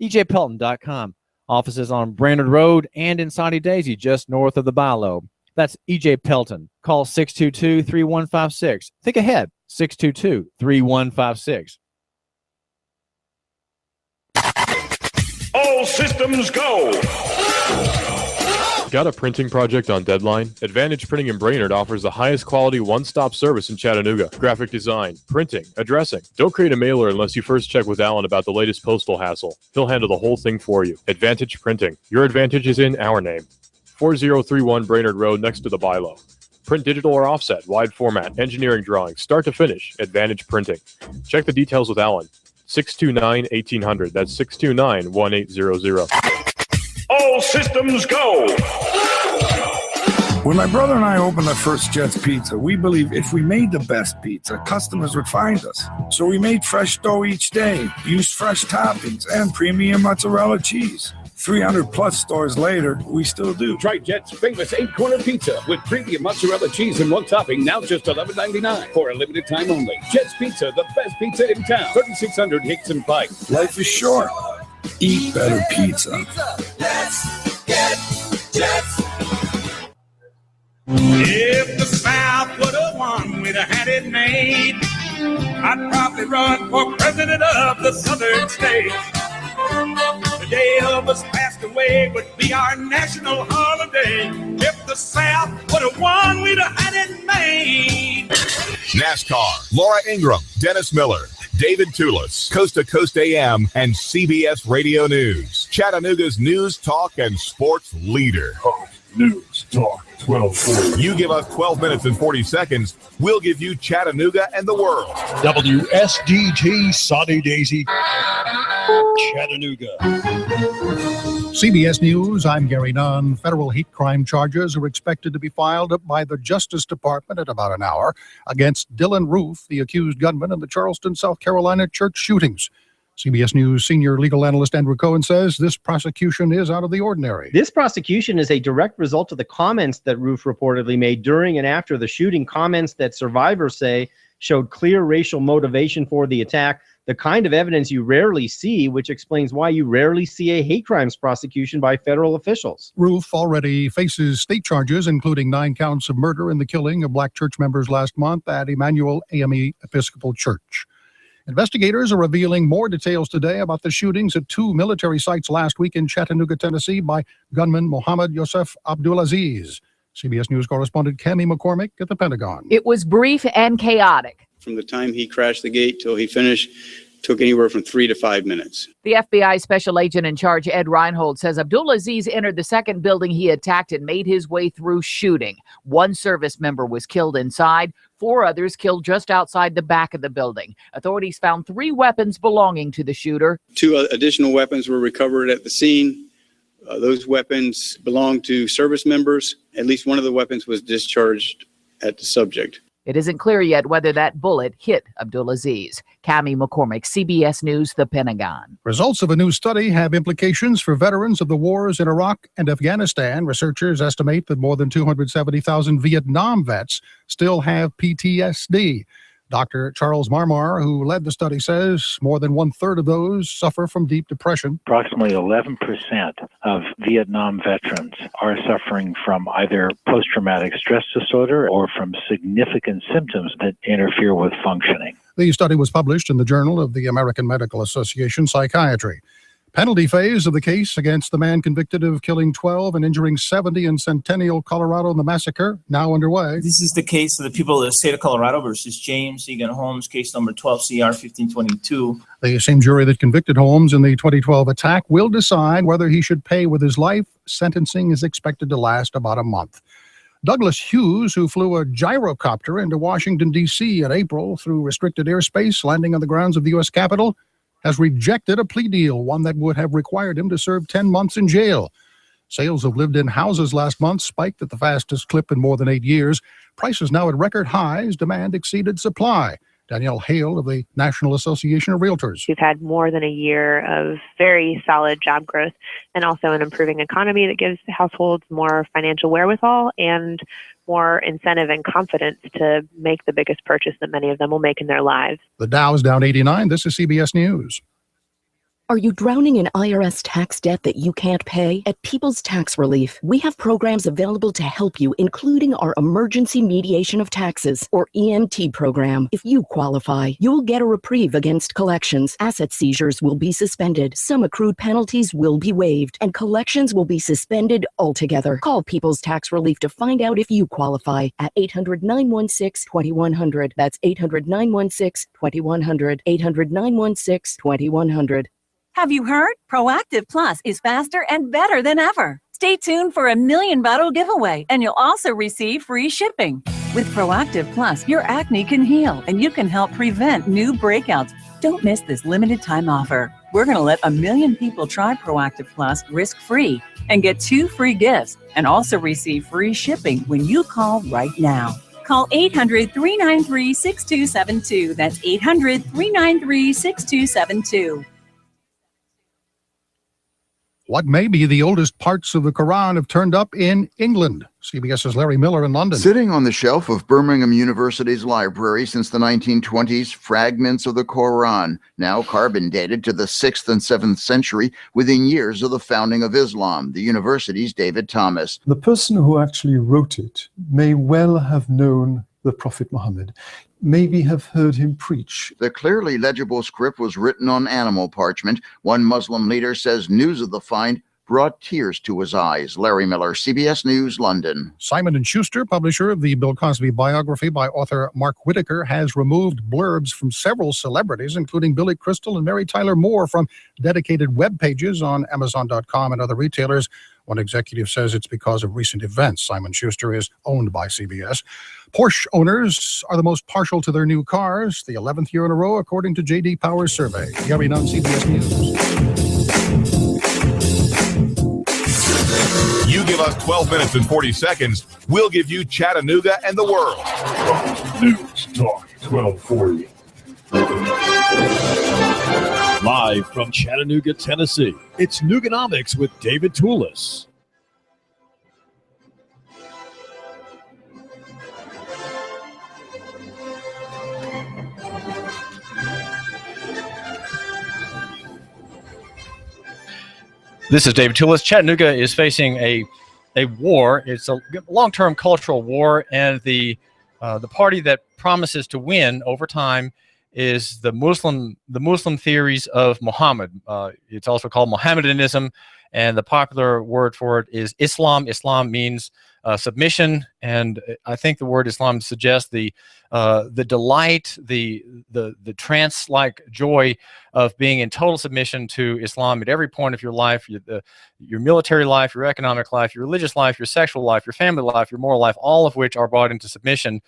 EJPelton.com. Offices on Brainerd Road and in Saudi Daisy, just north of the Bilo. That's E.J. Pelton. Call 622-3156. Think ahead, 622-3156. All systems go. Got a printing project on deadline? Advantage Printing in Brainerd offers the highest quality one-stop service in Chattanooga. Graphic design, printing, addressing. Don't create a mailer unless you first check with Alan about the latest postal hassle. He'll handle the whole thing for you. Advantage Printing. Your advantage is in our name. 4031 Brainerd Road next to the Bilo. Print digital or offset, wide format, engineering drawings, start to finish. Advantage Printing. Check the details with Alan. 629-1800. That's 629-1800. All systems go. When my brother and I opened the first Jets Pizza, we believed if we made the best pizza, customers would find us. So we made fresh dough each day, used fresh toppings, and premium mozzarella cheese. 300 plus stores later, we still do. Try Jet's famous 8-corner pizza with premium mozzarella cheese and one topping, now just $11.99 for a limited time only. Jet's Pizza, the best pizza in town. 3600 Hickson Pike. Life is short. Eat better pizza. Let's get Jets. If the South would have won, we'd have had it made. I'd probably run for president of the Southern states. The day Elvis passed away would be our national holiday. If the South would have won, we'd have had it made. NASCAR, Laura Ingram, Dennis Miller, David Toulis, Coast to Coast AM, and CBS Radio News. Chattanooga's news, talk, and sports leader. News Talk 1240. You give us 12 minutes and 40 seconds, we'll give you Chattanooga and the world. WSDT Saudi Daisy, Chattanooga. CBS News, I'm Gary Nunn. Federal hate crime charges are expected to be filed by the Justice Department in about an hour against Dylan Roof, the accused gunman in the Charleston, South Carolina church shootings. CBS News senior legal analyst Andrew Cohen says this prosecution is out of the ordinary. This prosecution is a direct result of the comments that Roof reportedly made during and after the shooting, comments that survivors say showed clear racial motivation for the attack, the kind of evidence you rarely see, which explains why you rarely see a hate crimes prosecution by federal officials. Roof already faces state charges, including 9 counts of murder in the killing of black church members last month at Emmanuel AME Episcopal Church. Investigators are revealing more details today about the shootings at 2 military sites last week in Chattanooga, Tennessee by gunman Mohammed Abdullazeez. CBS News correspondent Cammie McCormick at the Pentagon. It was brief and chaotic. From the time he crashed the gate till he finished, took anywhere from 3 to 5 minutes. The FBI special agent in charge, Ed Reinhold, says Abdullazeez entered the second building he attacked and made his way through shooting. 1 service member was killed inside, 4 others killed just outside the back of the building. Authorities found 3 weapons belonging to the shooter. 2 additional weapons were recovered at the scene. Those weapons belonged to service members. At least one of the weapons was discharged at the subject. It isn't clear yet whether that bullet hit Abdullazeez. Cammie McCormick, CBS News, The Pentagon. Results of a new study have implications for veterans of the wars in Iraq and Afghanistan. Researchers estimate that more than 270,000 Vietnam vets still have PTSD. Dr. Charles Marmar, who led the study, says more than 1/3 of those suffer from deep depression. Approximately 11% of Vietnam veterans are suffering from either post-traumatic stress disorder or from significant symptoms that interfere with functioning. The study was published in the Journal of the American Medical Association Psychiatry. Penalty phase of the case against the man convicted of killing 12 and injuring 70 in Centennial, Colorado in the massacre, now underway. This is the case of the people of the state of Colorado versus James Egan Holmes, case number 12 CR 1522. The same jury that convicted Holmes in the 2012 attack will decide whether he should pay with his life. Sentencing is expected to last about a month. Douglas Hughes, who flew a gyrocopter into Washington, D.C. in April through restricted airspace, landing on the grounds of the U.S. Capitol, has rejected a plea deal, one that would have required him to serve 10 months in jail. Sales of lived-in houses last month spiked at the fastest clip in more than 8 years. Prices now at record highs. Demand exceeded supply. Danielle Hale of the National Association of Realtors. We've had more than a year of very solid job growth and also an improving economy that gives households more financial wherewithal and more incentive and confidence to make the biggest purchase that many of them will make in their lives. The Dow's down 89. This is CBS News. Are you drowning in IRS tax debt that you can't pay? At People's Tax Relief, we have programs available to help you, including our Emergency Mediation of Taxes, or EMT program. If you qualify, you will get a reprieve against collections. Asset seizures will be suspended. Some accrued penalties will be waived, and collections will be suspended altogether. Call People's Tax Relief to find out if you qualify at 800-916-2100. That's 800-916-2100. 800-916-2100. Have you heard? Proactive Plus is faster and better than ever. Stay tuned for a 1,000,000 bottle giveaway, and you'll also receive free shipping. With Proactive Plus, your acne can heal, and you can help prevent new breakouts. Don't miss this limited time offer. We're going to let 1,000,000 people try Proactive Plus risk-free and get 2 free gifts, and also receive free shipping when you call right now. Call 800-393-6272. That's 800-393-6272. What may be the oldest parts of the Quran have turned up in England. CBS's Larry Miller in London. Sitting on the shelf of Birmingham University's library since the 1920s, fragments of the Quran, now carbon dated to the 6th and 7th century, within years of the founding of Islam, the university's David Thomas. The person who actually wrote it may well have known the Prophet Muhammad, maybe have heard him preach. The clearly legible script was written on animal parchment. One Muslim leader says news of the find brought tears to his eyes. Larry Miller, CBS News, London. Simon & Schuster, publisher of the Bill Cosby biography by author Mark Whitaker, has removed blurbs from several celebrities, including Billy Crystal and Mary Tyler Moore, from dedicated web pages on Amazon.com and other retailers. One executive says it's because of recent events. Simon & Schuster is owned by CBS. Porsche owners are the most partial to their new cars, the 11th year in a row, according to J.D. Power's survey. Gary Nunn, CBS News. You give us 12 minutes and 40 seconds, we'll give you Chattanooga and the world. News Talk 1240. Live from Chattanooga, Tennessee, it's Nooganomics with David Toulis. This is David Toulis. Chattanooga is facing a war. It's a long-term cultural war, and the party that promises to win over time is the Muslim theories of Muhammad. It's also called Mohammedanism, and the popular word for it is Islam. Islam means submission, and I think the word Islam suggests the delight, the trance-like joy of being in total submission to Islam at every point of your life, your military life, your economic life, your religious life, your sexual life, your family life, your moral life, all of which are brought into submission.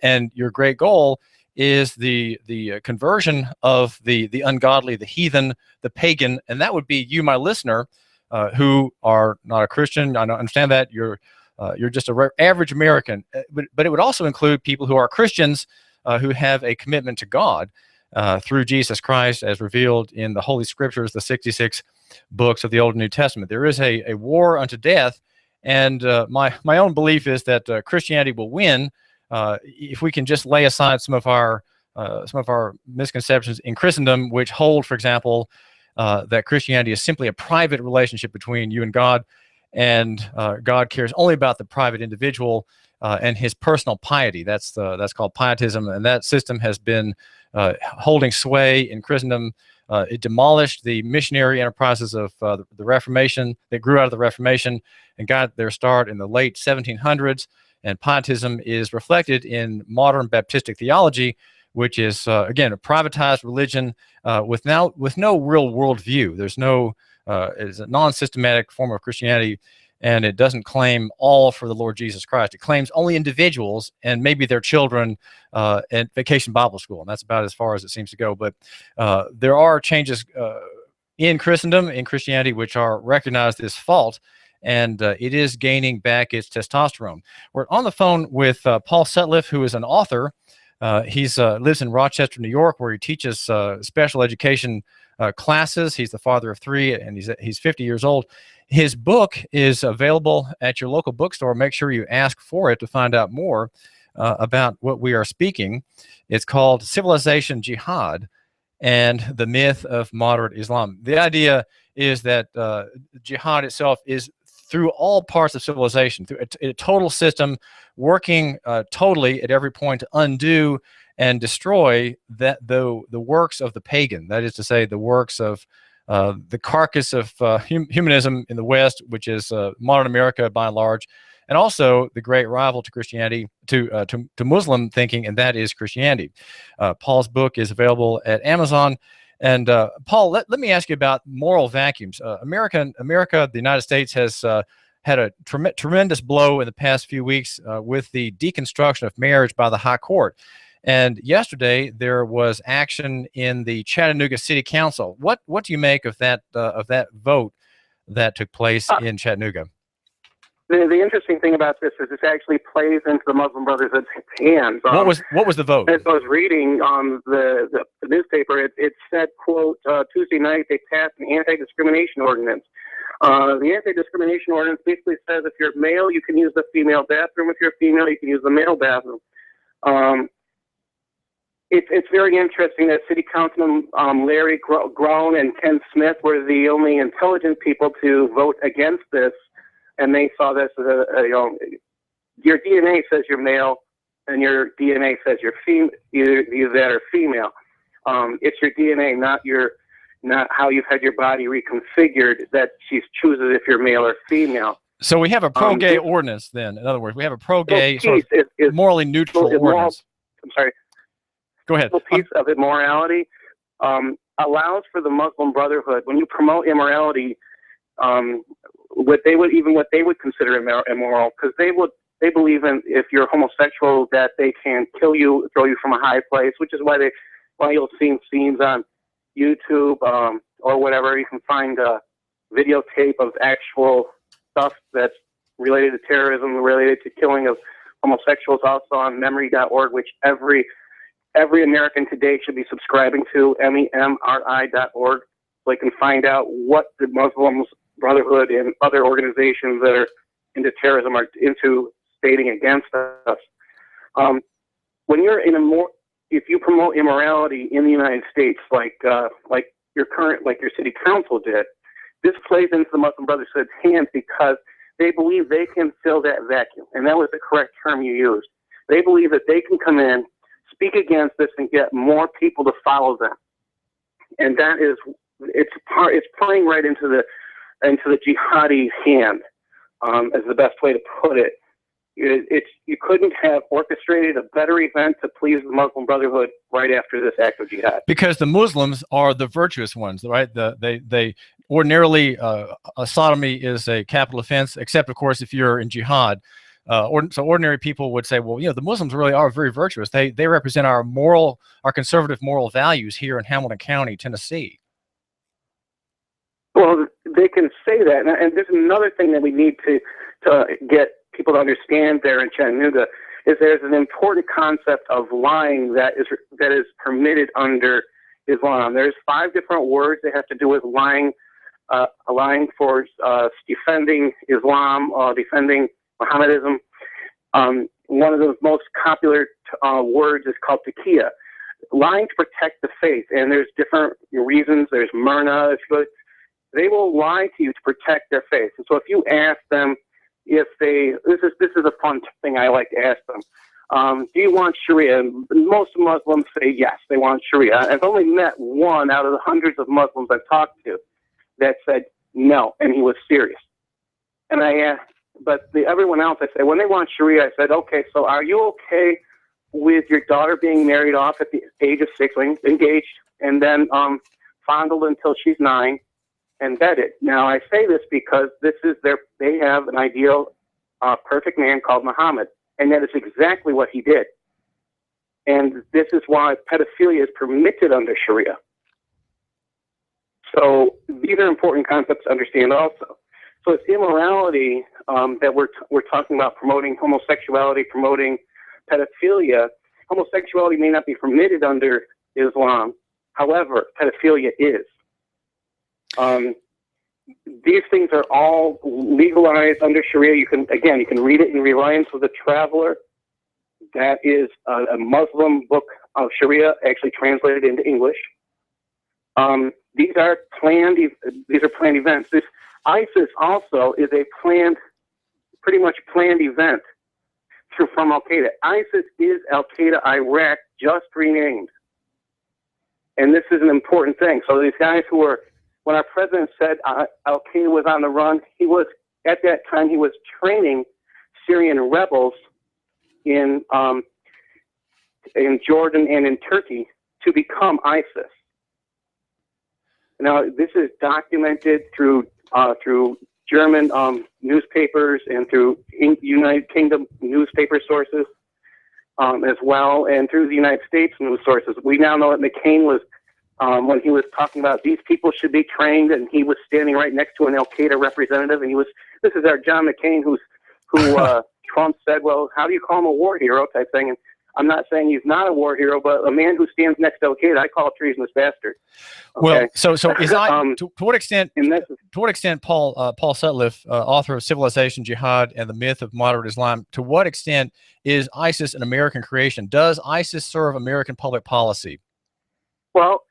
And your great goal is the conversion of the ungodly, the heathen, the pagan, and that would be you, my listener, who are not a Christian. I understand that you're just a average American, but it would also include people who are Christians who have a commitment to God through Jesus Christ as revealed in the Holy Scriptures, the 66 books of the Old and New Testament. There is a war unto death, and my own belief is that Christianity will win if we can just lay aside some of our misconceptions in Christendom, which hold, for example, that Christianity is simply a private relationship between you and God, and God cares only about the private individual and his personal piety. That's called pietism, and that system has been holding sway in Christendom. It demolished the missionary enterprises of the Reformation. They grew out of the Reformation and got their start in the late 1700s. And pietism is reflected in modern Baptistic theology, which is again a privatized religion with no real worldview. There's no it's a non-systematic form of Christianity, and it doesn't claim all for the Lord Jesus Christ. It claims only individuals and maybe their children at Vacation Bible School, and that's about as far as it seems to go. But there are changes in Christendom, in Christianity, which are recognized as fault, and it is gaining back its testosterone. We're on the phone with Paul Sutliff, who is an author. He lives in Rochester, New York, where he teaches special education classes. He's the father of 3, and he's 50 years old. His book is available at your local bookstore. Make sure you ask for it to find out more about what we are speaking. It's called Civilization Jihad and the Myth of Moderate Islam. The idea is that jihad itself is through all parts of civilization, through a total system working totally at every point to undo and destroy the works of the pagan. That is to say, the works of the carcass of humanism in the West, which is modern America by and large, and also the great rival to Christianity, to Muslim thinking, and that is Christianity. Paul's book is available at Amazon. And Paul, let me ask you about moral vacuums. America, the United States, has had a tremendous blow in the past few weeks with the deconstruction of marriage by the High Court. And yesterday there was action in the Chattanooga City Council. What do you make of that vote that took place in Chattanooga? The interesting thing about this is this actually plays into the Muslim Brotherhood's hands. What was the vote? As I was reading on the newspaper, it said, quote, Tuesday night they passed an anti-discrimination ordinance. The anti-discrimination ordinance basically says if you're male, you can use the female bathroom. If you're female, you can use the male bathroom. It's very interesting that City Councilman Larry Groen and Ken Smith were the only intelligent people to vote against this. And they saw this as your DNA says you're male, and your DNA says you're female, either that or female. It's your DNA, not how you've had your body reconfigured, that she chooses if you're male or female. So we have a pro-gay ordinance, then. In other words, we have a pro-gay, sort of morally neutral ordinance. I'm sorry. Go ahead. A piece of immorality allows for the Muslim Brotherhood, when you promote immorality, what they would consider immoral, because they believe in, if you're homosexual, that they can kill you, throw you from a high place, which is why you'll see scenes on YouTube or whatever. You can find a videotape of actual stuff that's related to terrorism, related to killing of homosexuals, also on memory.org, which every American today should be subscribing to, MEMRI.org, so they can find out what the Muslims Brotherhood and other organizations that are into terrorism are into stating against us. When you're if you promote immorality in the United States, like your city council did, This plays into the Muslim Brotherhood's hands because they believe they can fill that vacuum, and that was the correct term you used. They believe that they can come in, speak against this, and get more people to follow them, and that is it's playing right into the jihadi hand, is the best way to put it. You couldn't have orchestrated a better event to please the Muslim Brotherhood right after this act of jihad. Because the Muslims are the virtuous ones, right? They ordinarily sodomy is a capital offense, except of course if you're in jihad. So ordinary people would say, well, the Muslims really are very virtuous. They represent our conservative moral values here in Hamilton County, Tennessee. Well, they can say that, and there's another thing that we need to get people to understand there in Chattanooga is there's an important concept of lying that is permitted under Islam. There's 5 different words that have to do with lying, lying for defending Islam, defending Mohammedism. One of the most popular words is called taqiyya, lying to protect the faith. And there's different reasons. There's murna. They will lie to you to protect their faith. And so if you ask them, this is a fun thing I like to ask them. Do you want Sharia? And most Muslims say yes, they want Sharia. I've only met one out of the hundreds of Muslims I've talked to that said no, and he was serious. And I asked, but everyone else, I say, when they want Sharia, I said, okay, so are you okay with your daughter being married off at the age of 6, engaged, and then fondled until she's 9? And vetted. Now, I say this because they have an ideal, perfect man called Muhammad, and that is exactly what he did. And this is why pedophilia is permitted under Sharia. So these are important concepts to understand also. So it's immorality that we're talking about, promoting homosexuality, promoting pedophilia. Homosexuality may not be permitted under Islam. However, pedophilia is. These things are all legalized under Sharia. You can read it in Reliance of the Traveler. That is a Muslim book of Sharia, actually translated into English. These are planned events. This ISIS also is a pretty much planned event from Al Qaeda. ISIS is Al Qaeda Iraq, just renamed, and this is an important thing. So these guys who were, when our president said Al Qaeda was on the run, at that time he was training Syrian rebels in Jordan and in Turkey to become ISIS. Now, this is documented through German newspapers and through United Kingdom newspaper sources as well, and through the United States news sources. We now know that McCain was, when he was talking about these people should be trained, and he was standing right next to an Al Qaeda representative, and this is our John McCain who Trump said, well, how do you call him a war hero type thing? And I'm not saying he's not a war hero, but a man who stands next to Al Qaeda, I call a treasonous bastard. Okay? Well, so is to what extent? To what extent, Paul Sutliff, author of Civilization, Jihad, and the Myth of Moderate Islam, to what extent is ISIS an American creation? Does ISIS serve American public policy? Well,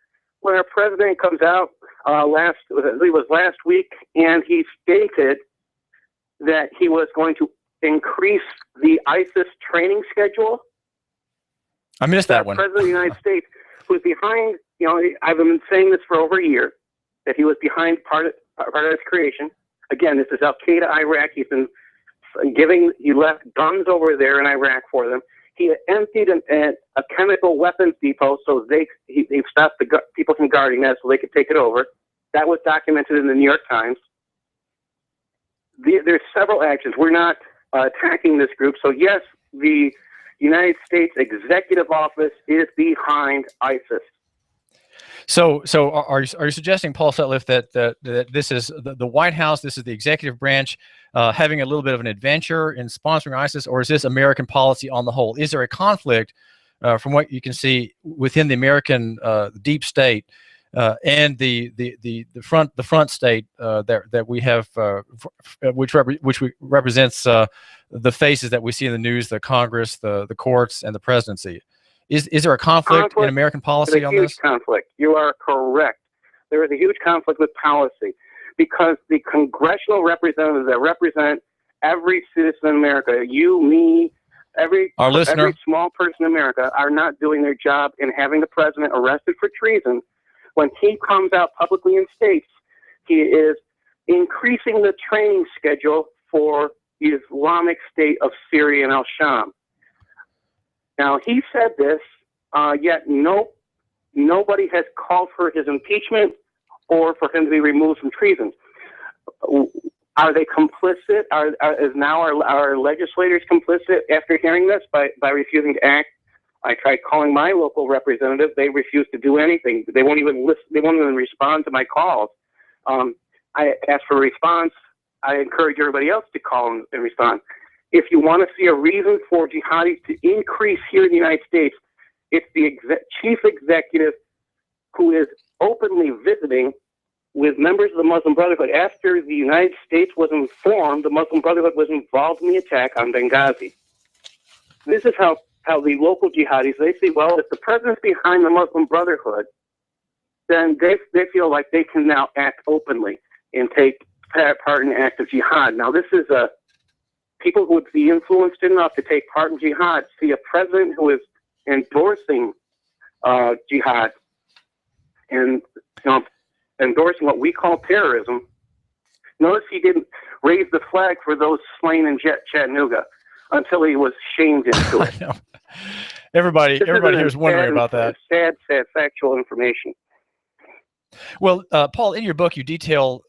when our president comes out last week, and he stated that he was going to increase the ISIS training schedule. I missed that one. The President of the United States, who's behind, I've been saying this for over a year, that he was behind part of its creation. Again, this is Al Qaeda Iraq. He's been he left guns over there in Iraq for them. He emptied a chemical weapons depot so they stopped the people from guarding that so they could take it over. That was documented in the New York Times. There's several actions. We're not attacking this group. So yes, the United States Executive Office is behind ISIS. So are you suggesting, Paul Sutliff, that this is the White House, this is the executive branch having a little bit of an adventure in sponsoring ISIS, or is this American policy on the whole? Is there a conflict from what you can see within the American deep state and the front state that we have, which represents the faces that we see in the news, the Congress, the courts, and the presidency? Is there a conflict in American policy on this? Conflict. You are correct. There is a huge conflict with policy because the congressional representatives that represent every citizen in America, you, me, every small person in America, are not doing their job in having the president arrested for treason. When he comes out publicly and states he is increasing the training schedule for the Islamic State of Syria and al-Sham. Now, he said this, yet nobody has called for his impeachment or for him to be removed from treason. Are they complicit? Is now our legislators complicit after hearing this by refusing to act? I tried calling my local representative. They refused to do anything. They won't even listen. They won't even respond to my calls. I asked for a response. I encourage everybody else to call and respond. If you want to see a reason for jihadis to increase here in the United States, it's the chief executive who is openly visiting with members of the Muslim Brotherhood. After the United States was informed, the Muslim Brotherhood was involved in the attack on Benghazi. This is how the local jihadis, they see, well, if the president's behind the Muslim Brotherhood, then they feel like they can now act openly and take part in an act of jihad. Now, this is people who would be influenced enough to take part in jihad see a president who is endorsing jihad and endorsing what we call terrorism. Notice he didn't raise the flag for those slain in Chattanooga until he was shamed into it. Everybody here is wondering about that. Sad factual information. Well, Paul, in your book, you detail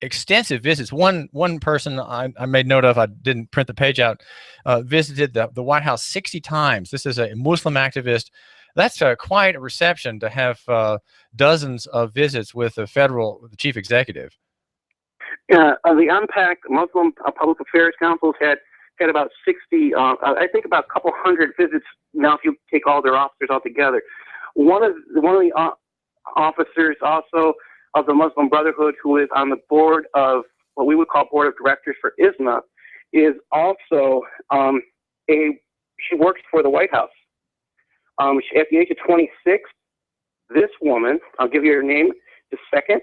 extensive visits. One person I made note of, I didn't print the page out, visited the White House 60 times. This is a Muslim activist. That's quite a reception to have dozens of visits with the chief executive. The unpacked Muslim Public Affairs Councils had about 60, I think about a couple hundred visits now if you take all their officers all together. One of the officers also of the Muslim Brotherhood, who is on the board of what we would call board of directors for ISNA, is also she works for the White House. At the age of 26, this woman, I'll give you her name in a second,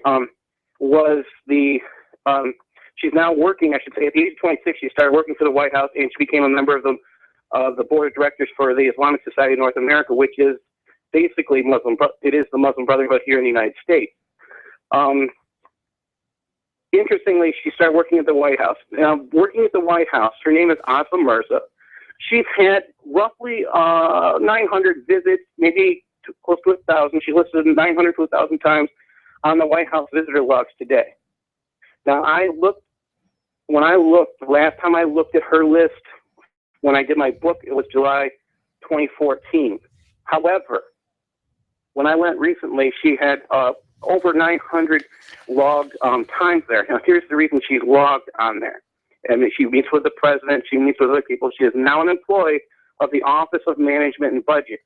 she's now working, I should say, at the age of 26, she started working for the White House, and she became a member of the board of directors for the Islamic Society of North America, which is basically it is the Muslim Brotherhood here in the United States. Interestingly, she started working at the White House. Now, working at the White House, her name is Asa Mirza. She's had roughly 900 visits, maybe close to 1,000. She listed 900 to 1,000 times on the White House visitor logs today. Now, the last time I looked at her list, when I did my book, it was July 2014. However, when I went recently, she had over 900 logged times there. Now, here's the reason she's logged on there. And she meets with the president. She meets with other people. She is now an employee of the Office of Management and Budget.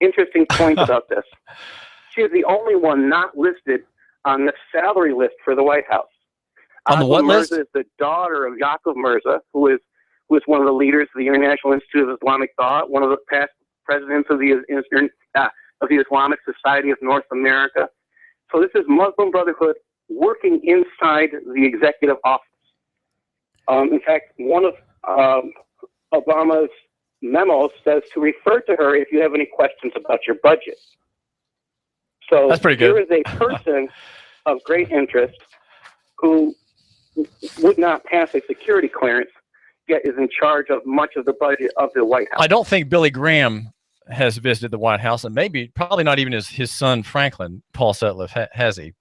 Interesting point about this. She is the only one not listed on the salary list for the White House. On the what list? Mirza is the daughter of Yaqub Mirza, who is one of the leaders of the International Institute of Islamic Thought, one of the past presidents of the Islamic Society of North America. So this is Muslim Brotherhood working inside the executive office. In fact, one of Obama's memos says to refer to her if you have any questions about your budget. So that's pretty good. Here is a person of great interest who would not pass a security clearance, yet is in charge of much of the budget of the White House. I don't think Billy Graham has visited the White House, and probably not even his son Franklin, Paul Sutliff, has he?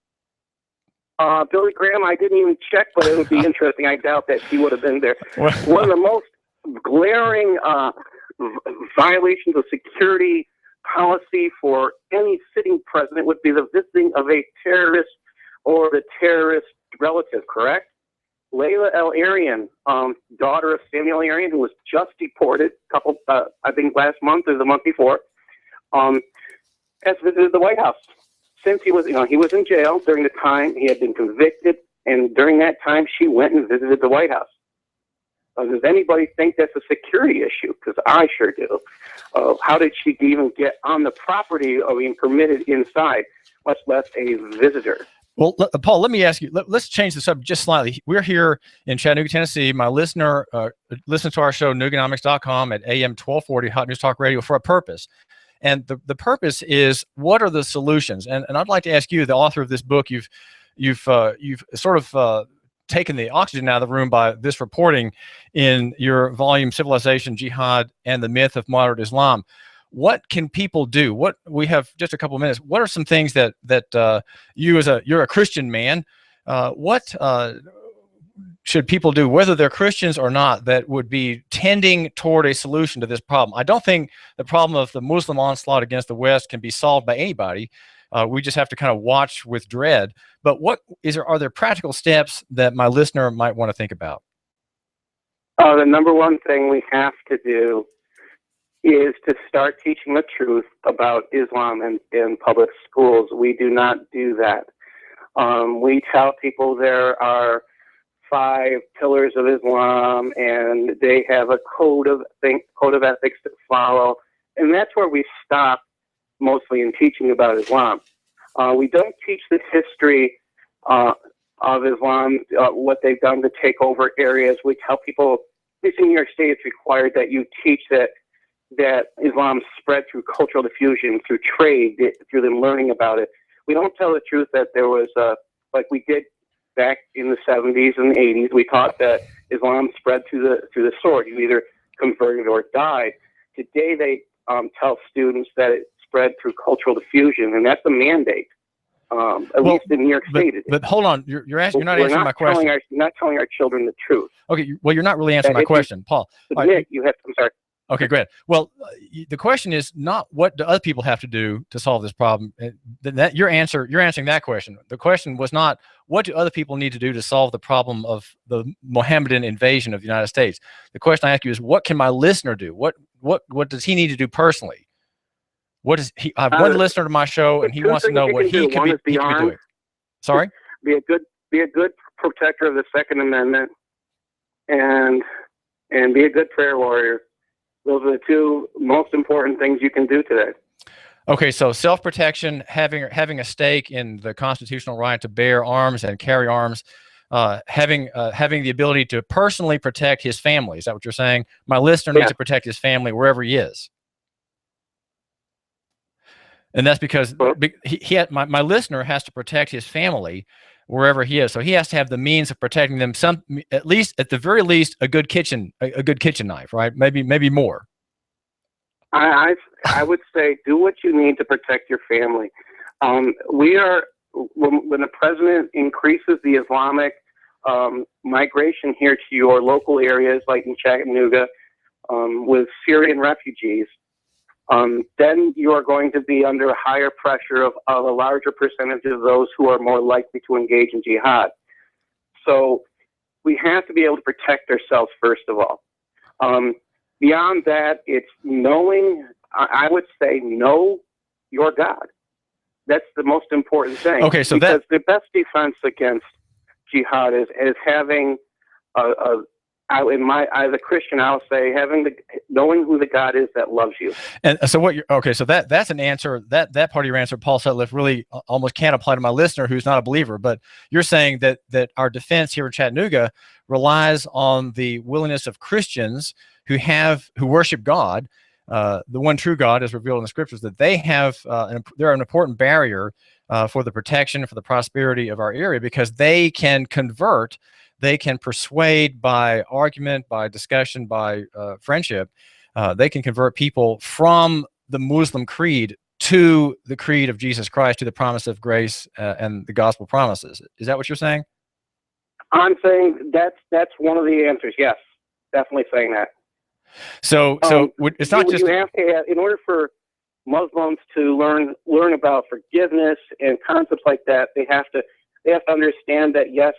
Billy Graham, I didn't even check, but it would be interesting. I doubt that he would have been there. One of the most glaring violations of security policy for any sitting president would be the visiting of a terrorist or the terrorist relative, correct? Layla El-Arian, daughter of Samuel El-Arian, who was just deported I think last month or the month before, has visited the White House. Since he was in jail during the time he had been convicted, and during that time she went and visited the White House. Does anybody think that's a security issue? Because I sure do. How did she even get on the property of being permitted inside, much less a visitor? Well, Paul, let me ask you, let's change the subject just slightly. We're here in Chattanooga, Tennessee. My listener listens to our show, Nooganomics.com at AM 1240, Hot News Talk Radio, for a purpose. And the purpose is, what are the solutions? And I'd like to ask you, the author of this book, you've sort of taken the oxygen out of the room by this reporting in your volume, Civilization, Jihad, and the Myth of Moderate Islam. What can people do? What we have just a couple of minutes. What are some things that you're a Christian man? What should people do, whether they're Christians or not, that would be tending toward a solution to this problem? I don't think the problem of the Muslim onslaught against the West can be solved by anybody. We just have to kind of watch with dread. But are there practical steps that my listener might want to think about? The number one thing we have to do is to start teaching the truth about Islam in public schools. We do not do that. We tell people there are 5 pillars of Islam, and they have a code of ethics to follow, and that's where we stop mostly in teaching about Islam. We don't teach the history of Islam, what they've done to take over areas. We tell people, at least in New York State, it's required that you teach that Islam spread through cultural diffusion, through trade, through them learning about it. We don't tell the truth that there was, like we did back in the 70s and 80s, we taught that Islam spread through the sword. You either converted or died. Today they tell students that it spread through cultural diffusion, and that's a mandate. At least in New York State. But hold on, you're not answering my question. You're not telling our children the truth. Okay, well, you're not really answering my question, Paul. I'm sorry. Okay, great. Well, the question is not what do other people have to do to solve this problem. You're answering that question. The question was not what do other people need to do to solve the problem of the Mohammedan invasion of the United States. The question I ask you is, what can my listener do? What does he need to do personally? What is he? I have one listener to my show, and he wants to know what he could be doing. Sorry? Be a good protector of the Second Amendment, and be a good prayer warrior. Those are the 2 most important things you can do today. Okay, so self-protection, having a stake in the constitutional right to bear arms and carry arms, having the ability to personally protect his family. Is that what you're saying? My listener needs to protect his family wherever he is. And that's because my listener has to protect his family wherever he is. So he has to have the means of protecting them. At the very least, a good kitchen knife, right? Maybe more. I would say do what you need to protect your family. When the president increases the Islamic migration here to your local areas, like in Chattanooga, with Syrian refugees, then you are going to be under a higher pressure of a larger percentage of those who are more likely to engage in jihad. So we have to be able to protect ourselves, first of all. Beyond that, it's knowing, I would say, know your God. That's the most important thing. Okay, so because the best defense against jihad is having as a Christian, I'll say knowing who the God is that loves you. And so so that's an answer. That part of your answer, Paul Sutcliffe, really almost can't apply to my listener who's not a believer. But you're saying that our defense here in Chattanooga relies on the willingness of Christians who worship God, the one true God as revealed in the scriptures, that they're an important barrier for the protection, for the prosperity of our area, because they can convert. They can persuade by argument, by discussion, by friendship. They can convert people from the Muslim creed to the creed of Jesus Christ, to the promise of grace and the gospel promises. Is that what you're saying? I'm saying that's one of the answers. Yes, definitely saying that. So it's not just. You have to have, in order for Muslims to learn about forgiveness and concepts like that, they have to understand that yes,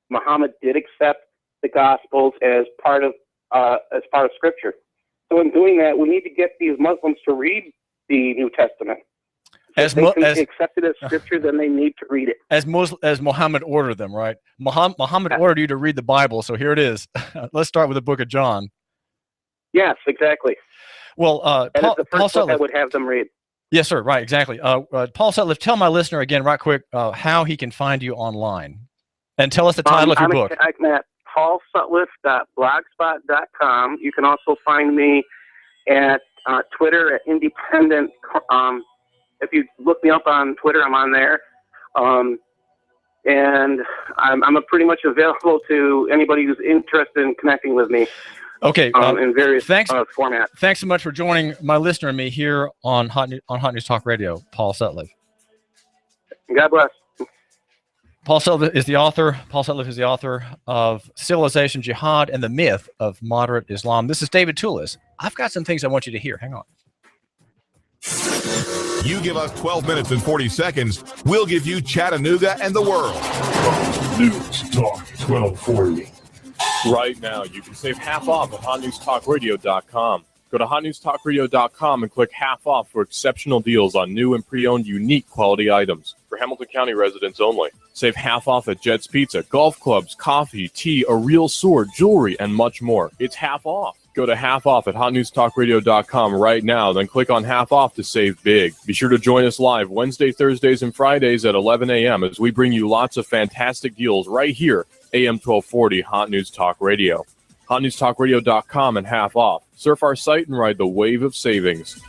Muhammad did accept the Gospels as part of Scripture. So in doing that, we need to get these Muslims to read the New Testament. If they can accept it as Scripture, then they need to read it. As Muhammad ordered them, right? Muhammad ordered you to read the Bible, so here it is. Let's start with the book of John. Yes, exactly. Well, Paul Sutcliffe would have them read. Yes, sir. Right, exactly. Paul Sutliff, tell my listener again, right quick, how he can find you online, and tell us the title of your book. I'm at paulsutliff.blogspot.com. You can also find me at Twitter at Independent. If you look me up on Twitter, I'm on there. And I'm pretty much available to anybody who's interested in connecting with me. Okay. In various formats. Thanks so much for joining my listener and me here on Hot News Talk Radio, Paul Sutliff. God bless. Paul Sutliff is the author. Paul Sutliff is the author of Civilization, Jihad, and the Myth of Moderate Islam. This is David Toulis. I've got some things I want you to hear. Hang on. You give us 12 minutes and 40 seconds, we'll give you Chattanooga and the world. News Talk 1240. Right now, you can save half off at hotnewstalkradio.com. Go to hotnewstalkradio.com and click half off for exceptional deals on new and pre-owned unique quality items. For Hamilton County residents only. Save half off at Jet's Pizza, golf clubs, coffee, tea, a real sword, jewelry, and much more. It's half off. Go to half off at hotnewstalkradio.com right now, then click on half off to save big. Be sure to join us live Wednesday, Thursdays, and Fridays at 11 a.m. as we bring you lots of fantastic deals right here, AM 1240 Hot News Talk Radio. hotnewstalkradio.com and half off. Surf our site and ride the wave of savings.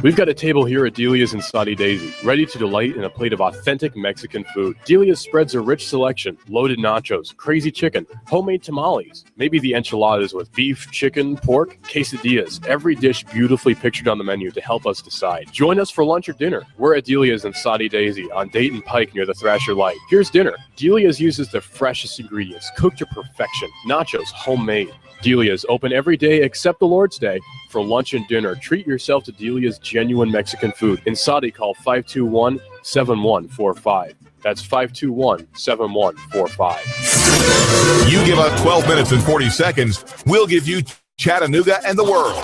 We've got a table here at Delia's in Saudi Daisy, ready to delight in a plate of authentic Mexican food. Delia's spreads a rich selection, loaded nachos, crazy chicken, homemade tamales, maybe the enchiladas with beef, chicken, pork, quesadillas, every dish beautifully pictured on the menu to help us decide. Join us for lunch or dinner. We're at Delia's in Saudi Daisy on Dayton Pike near the Thrasher Light. Here's dinner. Delia's uses the freshest ingredients, cooked to perfection. Nachos, homemade. Delia's open every day except the Lord's Day. For lunch and dinner, treat yourself to Delia's genuine Mexican food. In Saudi, call 521-7145. That's 521-7145. You give us 12 minutes and 40 seconds, we'll give you Chattanooga and the world.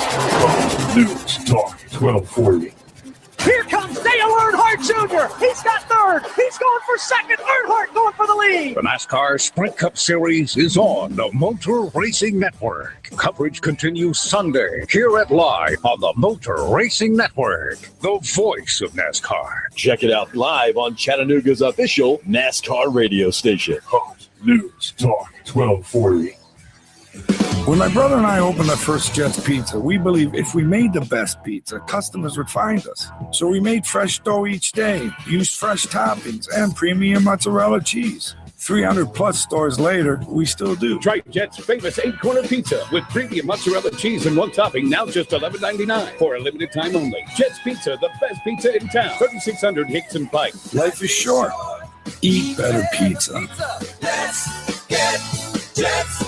News Talk 1240. Here comes Dale Earnhardt Jr. He's got third. He's going for second. Earnhardt going for the lead. The NASCAR Sprint Cup Series is on the Motor Racing Network. Coverage continues Sunday here at Live on the Motor Racing Network, the voice of NASCAR. Check it out live on Chattanooga's official NASCAR radio station. Hot News Talk 1240. When my brother and I opened our first Jet's Pizza, we believed if we made the best pizza, customers would find us. So we made fresh dough each day, used fresh toppings, and premium mozzarella cheese. 300-plus stores later, we still do. Try Jet's famous 8-corner pizza with premium mozzarella cheese and one topping, now just $11.99 for a limited time only. Jet's Pizza, the best pizza in town. 3600 Hickson Pike. Life is short. Eat better pizza. Let's get Jets.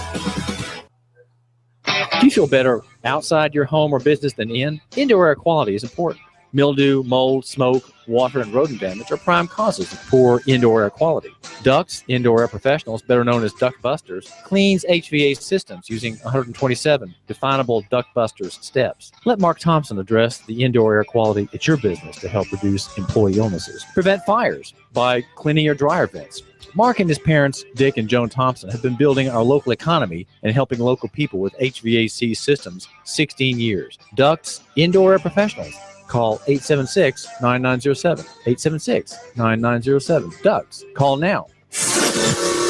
Do you feel better outside your home or business than in? Indoor air quality is important. Mildew, mold, smoke, water, and rodent damage are prime causes of poor indoor air quality. Ducts, Indoor Air Professionals, better known as Duct Busters, cleans HVAC systems using 127 definable Duct Busters steps. Let Mark Thompson address the indoor air quality at your business to help reduce employee illnesses. Prevent fires by cleaning your dryer vents. Mark and his parents, Dick and Joan Thompson, have been building our local economy and helping local people with HVAC systems 16 years. Ducts, Indoor Air Professionals. Call 876-9907. 876-9907. Ducks. Call now.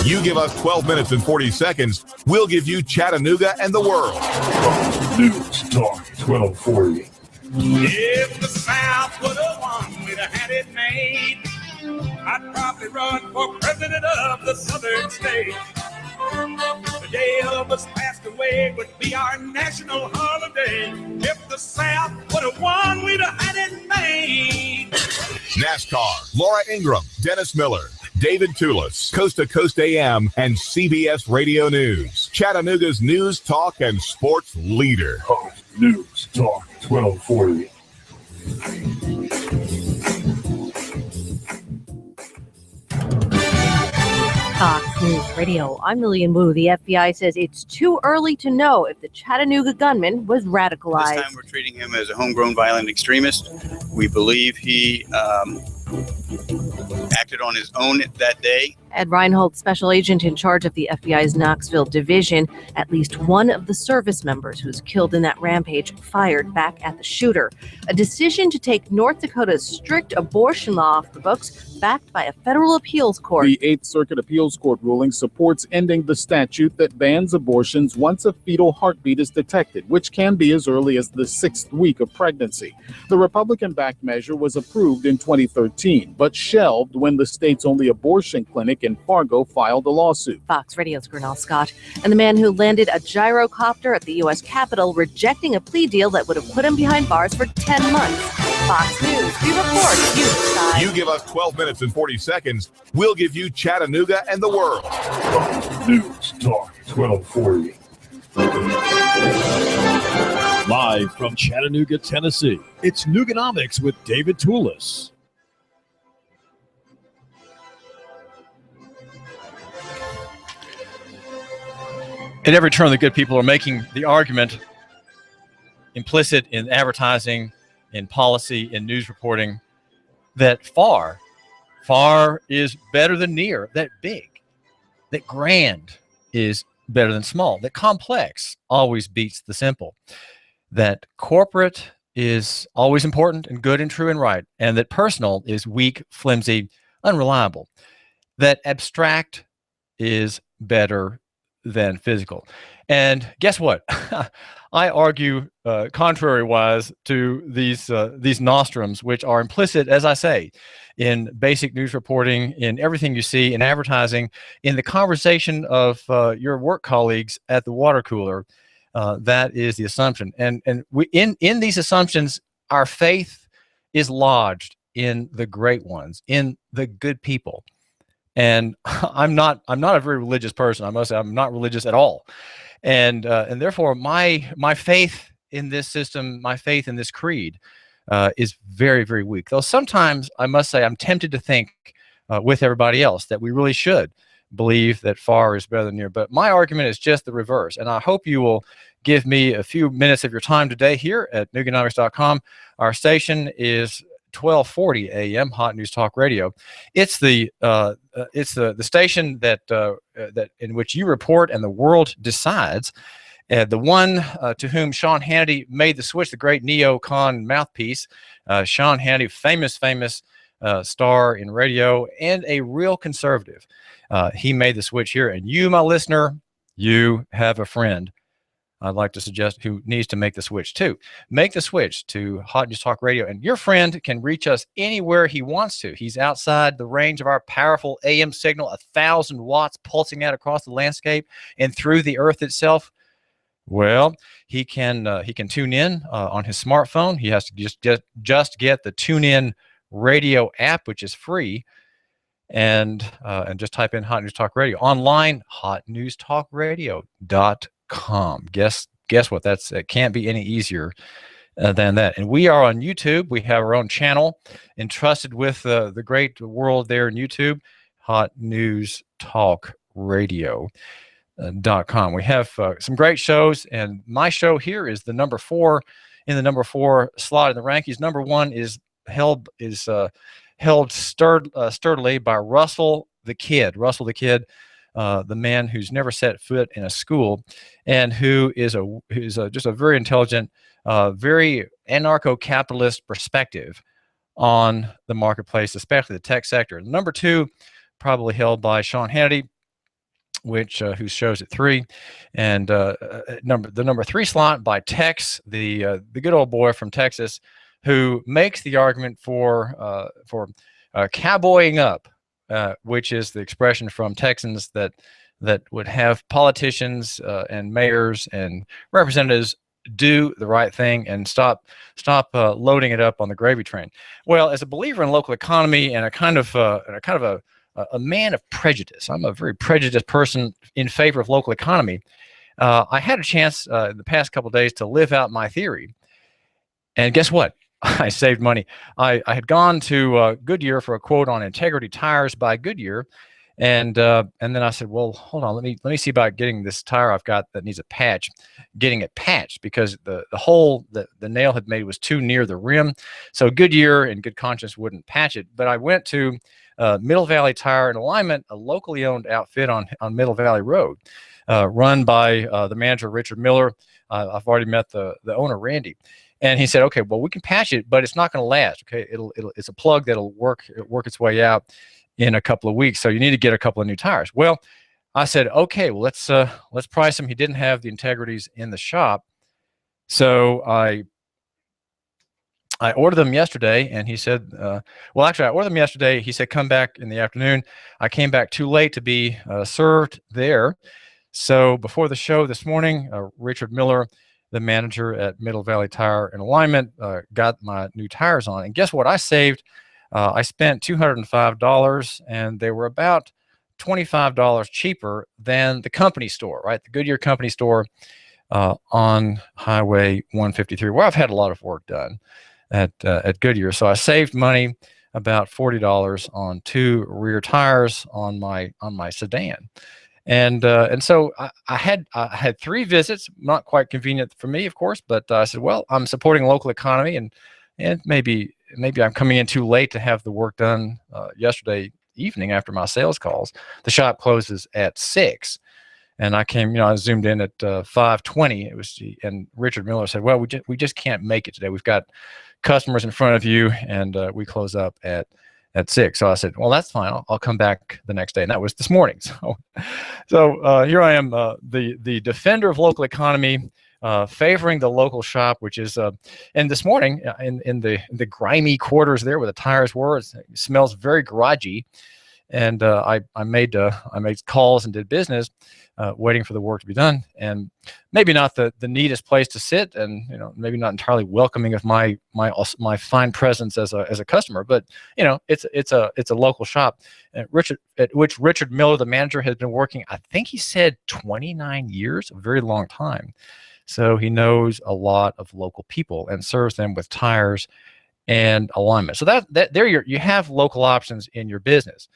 You give us 12 minutes and 40 seconds, we'll give you Chattanooga and the world. News Talk 1240. If the South would have won, we'd have had it made. I'd probably run for president of the southern states. The day Elvis passed away would be our national holiday. If the South would have won, we'd have had it made. NASCAR, Laura Ingraham, Dennis Miller, David Toulis, Coast to Coast AM, and CBS Radio News. Chattanooga's news, talk, and sports leader. Hot News Talk 1240. Fox News Radio. I'm Lillian Wu. The FBI says it's too early to know if the Chattanooga gunman was radicalized. This time we're treating him as a homegrown violent extremist. We believe he acted on his own that day. Ed Reinhold, special agent in charge of the FBI's Knoxville division, at least one of the service members who was killed in that rampage fired back at the shooter. A decision to take North Dakota's strict abortion law off the books, backed by a federal appeals court. The Eighth Circuit Appeals Court ruling supports ending the statute that bans abortions once a fetal heartbeat is detected, which can be as early as the 6th week of pregnancy. The Republican-backed measure was approved in 2013, but shelved when the state's only abortion clinic in Fargo filed a lawsuit. Fox Radio's Grinnell Scott. And the man who landed a gyrocopter at the U.S. Capitol rejecting a plea deal that would have put him behind bars for 10 months. Fox News, we report, you decide. You give us 12 minutes and 40 seconds, we'll give you Chattanooga and the world. Fox News Talk 1240. Live from Chattanooga, Tennessee, it's Nooganomics with David Toulis. At every turn, the good people are making the argument implicit in advertising, in policy, in news reporting, that far is better than near, that big, that grand is better than small, that complex always beats the simple, that corporate is always important and good and true and right, and that personal is weak, flimsy, unreliable, that abstract is better than physical. And guess what? I argue contrary-wise to these nostrums, which are implicit, as I say, in basic news reporting, in everything you see, in advertising, in the conversation of your work colleagues at the water cooler. That is the assumption. And we in these assumptions, our faith is lodged in the great ones, in the good people. And I'm not a very religious person. I must say I'm not religious at all. And therefore my faith in this system, my faith in this creed is very, very weak. Though sometimes I must say I'm tempted to think with everybody else that we really should believe that far is better than near. But my argument is just the reverse. And I hope you will give me a few minutes of your time today here at Nooganomics.com. Our station is 1240 AM Hot News Talk Radio. It's the station that in which you report and the world decides. The one to whom Sean Hannity made the switch, the great neocon mouthpiece. Sean Hannity, famous star in radio and a real conservative. He made the switch here, and you, my listener, you have a friend I'd like to suggest who needs to make the switch too. Make the switch to Hot News Talk Radio, and your friend can reach us anywhere he wants to. He's outside the range of our powerful AM signal, 1,000 watts pulsing out across the landscape and through the earth itself. Well, he can tune in on his smartphone. He has to just get the TuneIn Radio app, which is free, and just type in Hot News Talk Radio online. hotnewstalkradio.com. Guess what? It can't be any easier than that. And we are on YouTube. We have our own channel entrusted with the great world there in YouTube, Hot News Talk Radio.com. We have some great shows, and my show here is the number 4 in the number 4 slot in the rankings. Number 1 is held sturdily by Russell the Kid, the man who's never set foot in a school, and who is just a very intelligent, very anarcho-capitalist perspective on the marketplace, especially the tech sector. Number 2, probably held by Sean Hannity, who shows at 3, and the number 3 slot by Tex, the good old boy from Texas, who makes the argument for cowboying up. Which is the expression from Texans that would have politicians and mayors and representatives do the right thing and stop loading it up on the gravy train. Well, as a believer in local economy and a kind of a man of prejudice, I'm a very prejudiced person in favor of local economy. I had a chance in the past couple of days to live out my theory, and guess what? I saved money. I had gone to Goodyear for a quote on Integrity Tires by Goodyear, And then I said, well, hold on, let me see about getting this tire I've got that needs a patch, getting it patched, because the hole that the nail had made was too near the rim. So Goodyear in good conscience wouldn't patch it. But I went to Middle Valley Tire and Alignment, a locally owned outfit on Middle Valley Road, run by the manager, Richard Miller. I've already met the owner, Randy. And he said, okay, well, we can patch it, but it's not going to last. Okay, it's a plug that'll work its way out in a couple of weeks. So you need to get a couple of new tires. Well, I said, okay, well, let's price them. He didn't have the integrities in the shop. So I ordered them yesterday, and he said, well, actually, I ordered them yesterday. He said, come back in the afternoon. I came back too late to be served there. So before the show this morning, Richard Miller, the manager at Middle Valley Tire and Alignment, got my new tires on. And guess what? I saved. I spent $205, and they were about $25 cheaper than the company store, right? The Goodyear company store on Highway 153, where I've had a lot of work done at Goodyear. So I saved money, about $40 on 2 rear tires on my sedan. And so I had 3 visits, not quite convenient for me, of course, but I said, well, I'm supporting local economy, and maybe I'm coming in too late to have the work done yesterday evening after my sales calls. The shop closes at 6, and I came, I zoomed in at 5:20. And Richard Miller said, well, we just can't make it today. We've got customers in front of you, and we close up at 6. So I said, well, that's fine. I'll come back the next day. And that was this morning. So here I am, the defender of local economy, favoring the local shop, which is, and this morning in the grimy quarters there where the tires were, it smells very garagey. And I made calls and did business, waiting for the work to be done. And maybe not the neatest place to sit, and maybe not entirely welcoming of my fine presence as a customer. But it's a local shop, at which Richard Miller, the manager, has been working. I think he said 29 years, a very long time. So he knows a lot of local people and serves them with tires and alignment. So that there you have local options in your business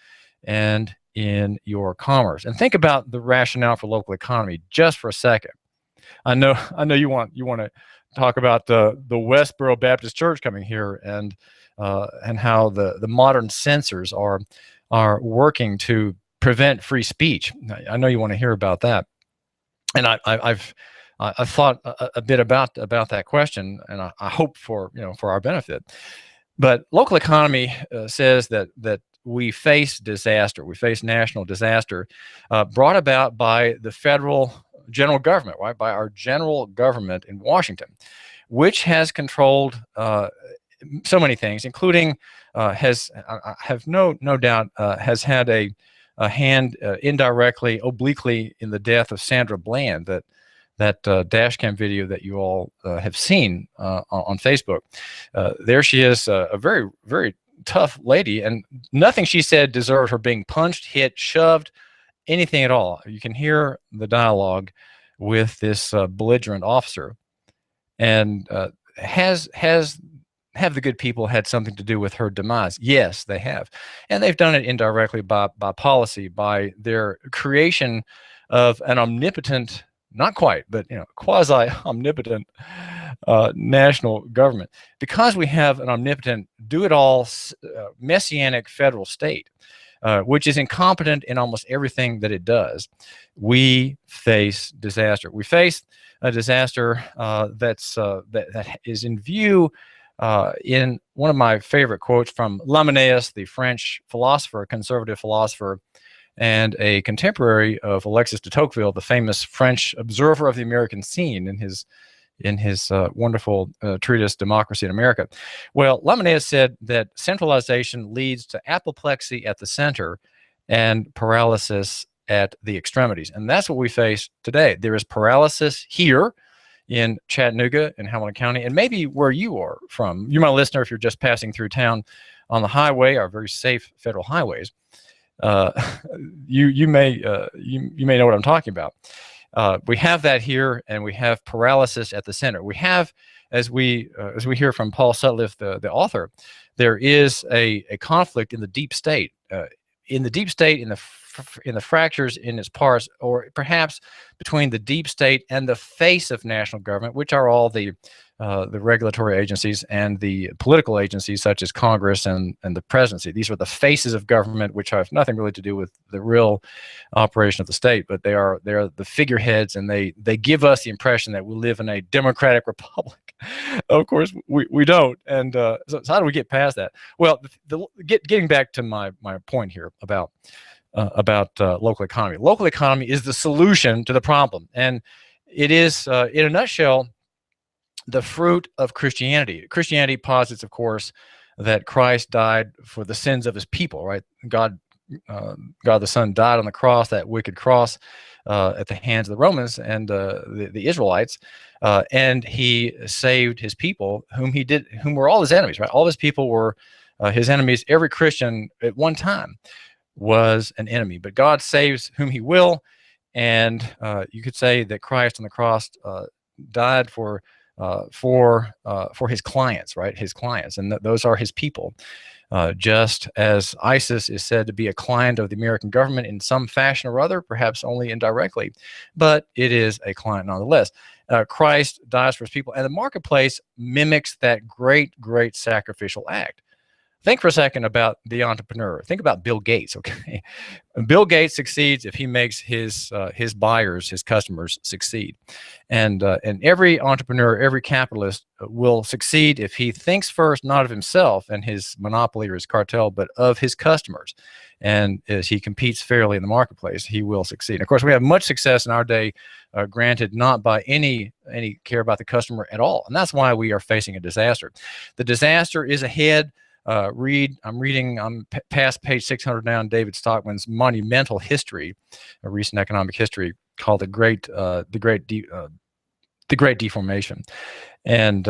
and in your commerce. And think about the rationale for local economy just for a second. I know you want to talk about the Westboro Baptist Church coming here, and how the modern censors are working to prevent free speech. I know you want to hear about that, and I've thought a bit about that question, and I hope for our benefit. But local economy says that we face disaster. We face national disaster brought about by the federal general government, right? By our general government in Washington, which has controlled so many things, including I have no doubt has had a hand indirectly, obliquely, in the death of Sandra Bland, that dash cam video that you all have seen on Facebook. There she is, a very, very tough lady, and nothing she said deserved her being punched, hit, shoved, anything at all. You can hear the dialogue with this belligerent officer. And have the good people had something to do with her demise? Yes, they have. And they've done it indirectly by policy, by their creation of an omnipotent, not quite, but quasi-omnipotent national government. Because we have an omnipotent, do-it-all, messianic federal state, which is incompetent in almost everything that it does, we face disaster. We face a disaster that is in view in one of my favorite quotes from Lamennais, the French philosopher, conservative philosopher, and a contemporary of Alexis de Tocqueville, the famous French observer of the American scene, in his wonderful treatise, Democracy in America. Well, Lamennais said that centralization leads to apoplexy at the center and paralysis at the extremities. And that's what we face today. There is paralysis here in Chattanooga and Hamilton County, and maybe where you are from. You, my listener, if you're just passing through town on the highway, our very safe federal highways, you may know what I'm talking about. We have that here, and we have paralysis at the center. We have, as we hear from Paul Sutliff, the author, there is a conflict in the deep state in the deep state, in the fractures in its parts, or perhaps between the deep state and the face of national government, which are all the regulatory agencies and the political agencies such as Congress and the presidency. These are the faces of government, which have nothing really to do with the real operation of the state, but they are the figureheads, and they give us the impression that we live in a democratic republic. Of course, we don't. And so how do we get past that? Well, getting back to my point here about local economy. Local economy is the solution to the problem, and it is, in a nutshell, the fruit of Christianity. Christianity posits, of course, that Christ died for the sins of his people, right? God the Son died on the cross, that wicked cross, at the hands of the Romans and the Israelites, and he saved his people, whom were all his enemies, right? All his people were his enemies. Every Christian at one time was an enemy, but God saves whom he will, and you could say that Christ on the cross died for his clients, right? His clients, and those are his people. Just as ISIS is said to be a client of the American government in some fashion or other, perhaps only indirectly, but it is a client nonetheless. Christ dies for his people, and the marketplace mimics that great sacrificial act. Think for a second about the entrepreneur. Think about Bill Gates, okay? Bill Gates succeeds if he makes his buyers, his customers, succeed. And every entrepreneur, every capitalist will succeed if he thinks first not of himself and his monopoly or his cartel, but of his customers. And as he competes fairly in the marketplace, he will succeed. And of course, we have much success in our day, granted not by any care about the customer at all. And that's why we are facing a disaster. The disaster is ahead. I'm past page 600 now in David Stockman's monumental history, a recent economic history called the Great Deformation, and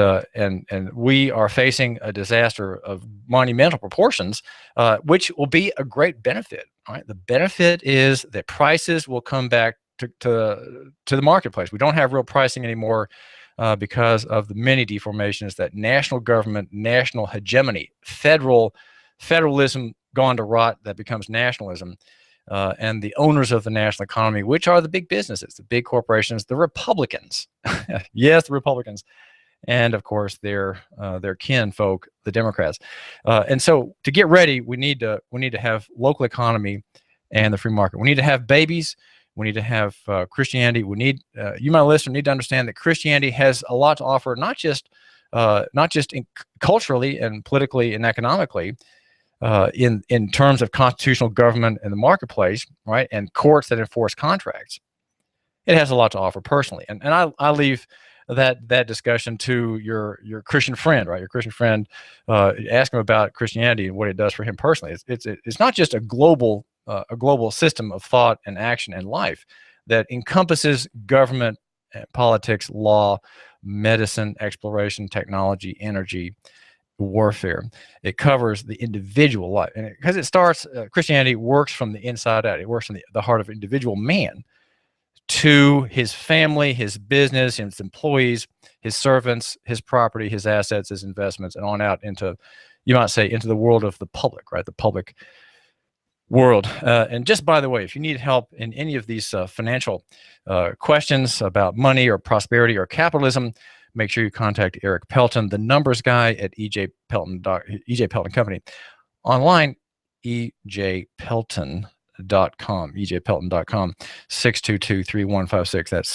we are facing a disaster of monumental proportions, which will be a great benefit. All right, the benefit is that prices will come back to the marketplace. We don't have real pricing anymore. Because of the many deformations that national government, national hegemony, federalism gone to rot that becomes nationalism, and the owners of the national economy, which are the big businesses, the big corporations, the Republicans, yes, the Republicans, and of course their kinfolk, the Democrats. And so to get ready, we need to have local economy and the free market. We need to have babies. We need to have Christianity. We need you, my listener, need to understand that Christianity has a lot to offer, not just culturally and politically and economically, in terms of constitutional government and the marketplace, right, and courts that enforce contracts. It has a lot to offer personally, and I leave that discussion to your Christian friend, right? Your Christian friend, ask him about Christianity and what it does for him personally. It's not just a global system of thought and action and life that encompasses government, politics, law, medicine, exploration, technology, energy, warfare. It covers the individual life, and because it starts, Christianity works from the inside out. It works from the heart of individual man to his family, his business, his employees, his servants, his property, his assets, his investments, and on out into, you might say, into the world of the public, right? The public world. And just by the way, if you need help in any of these financial questions about money or prosperity or capitalism, make sure you contact Eric Pelton, the numbers guy at EJ Pelton Company. Online, ejpelton.com, ejpelton.com, 622-3156. That's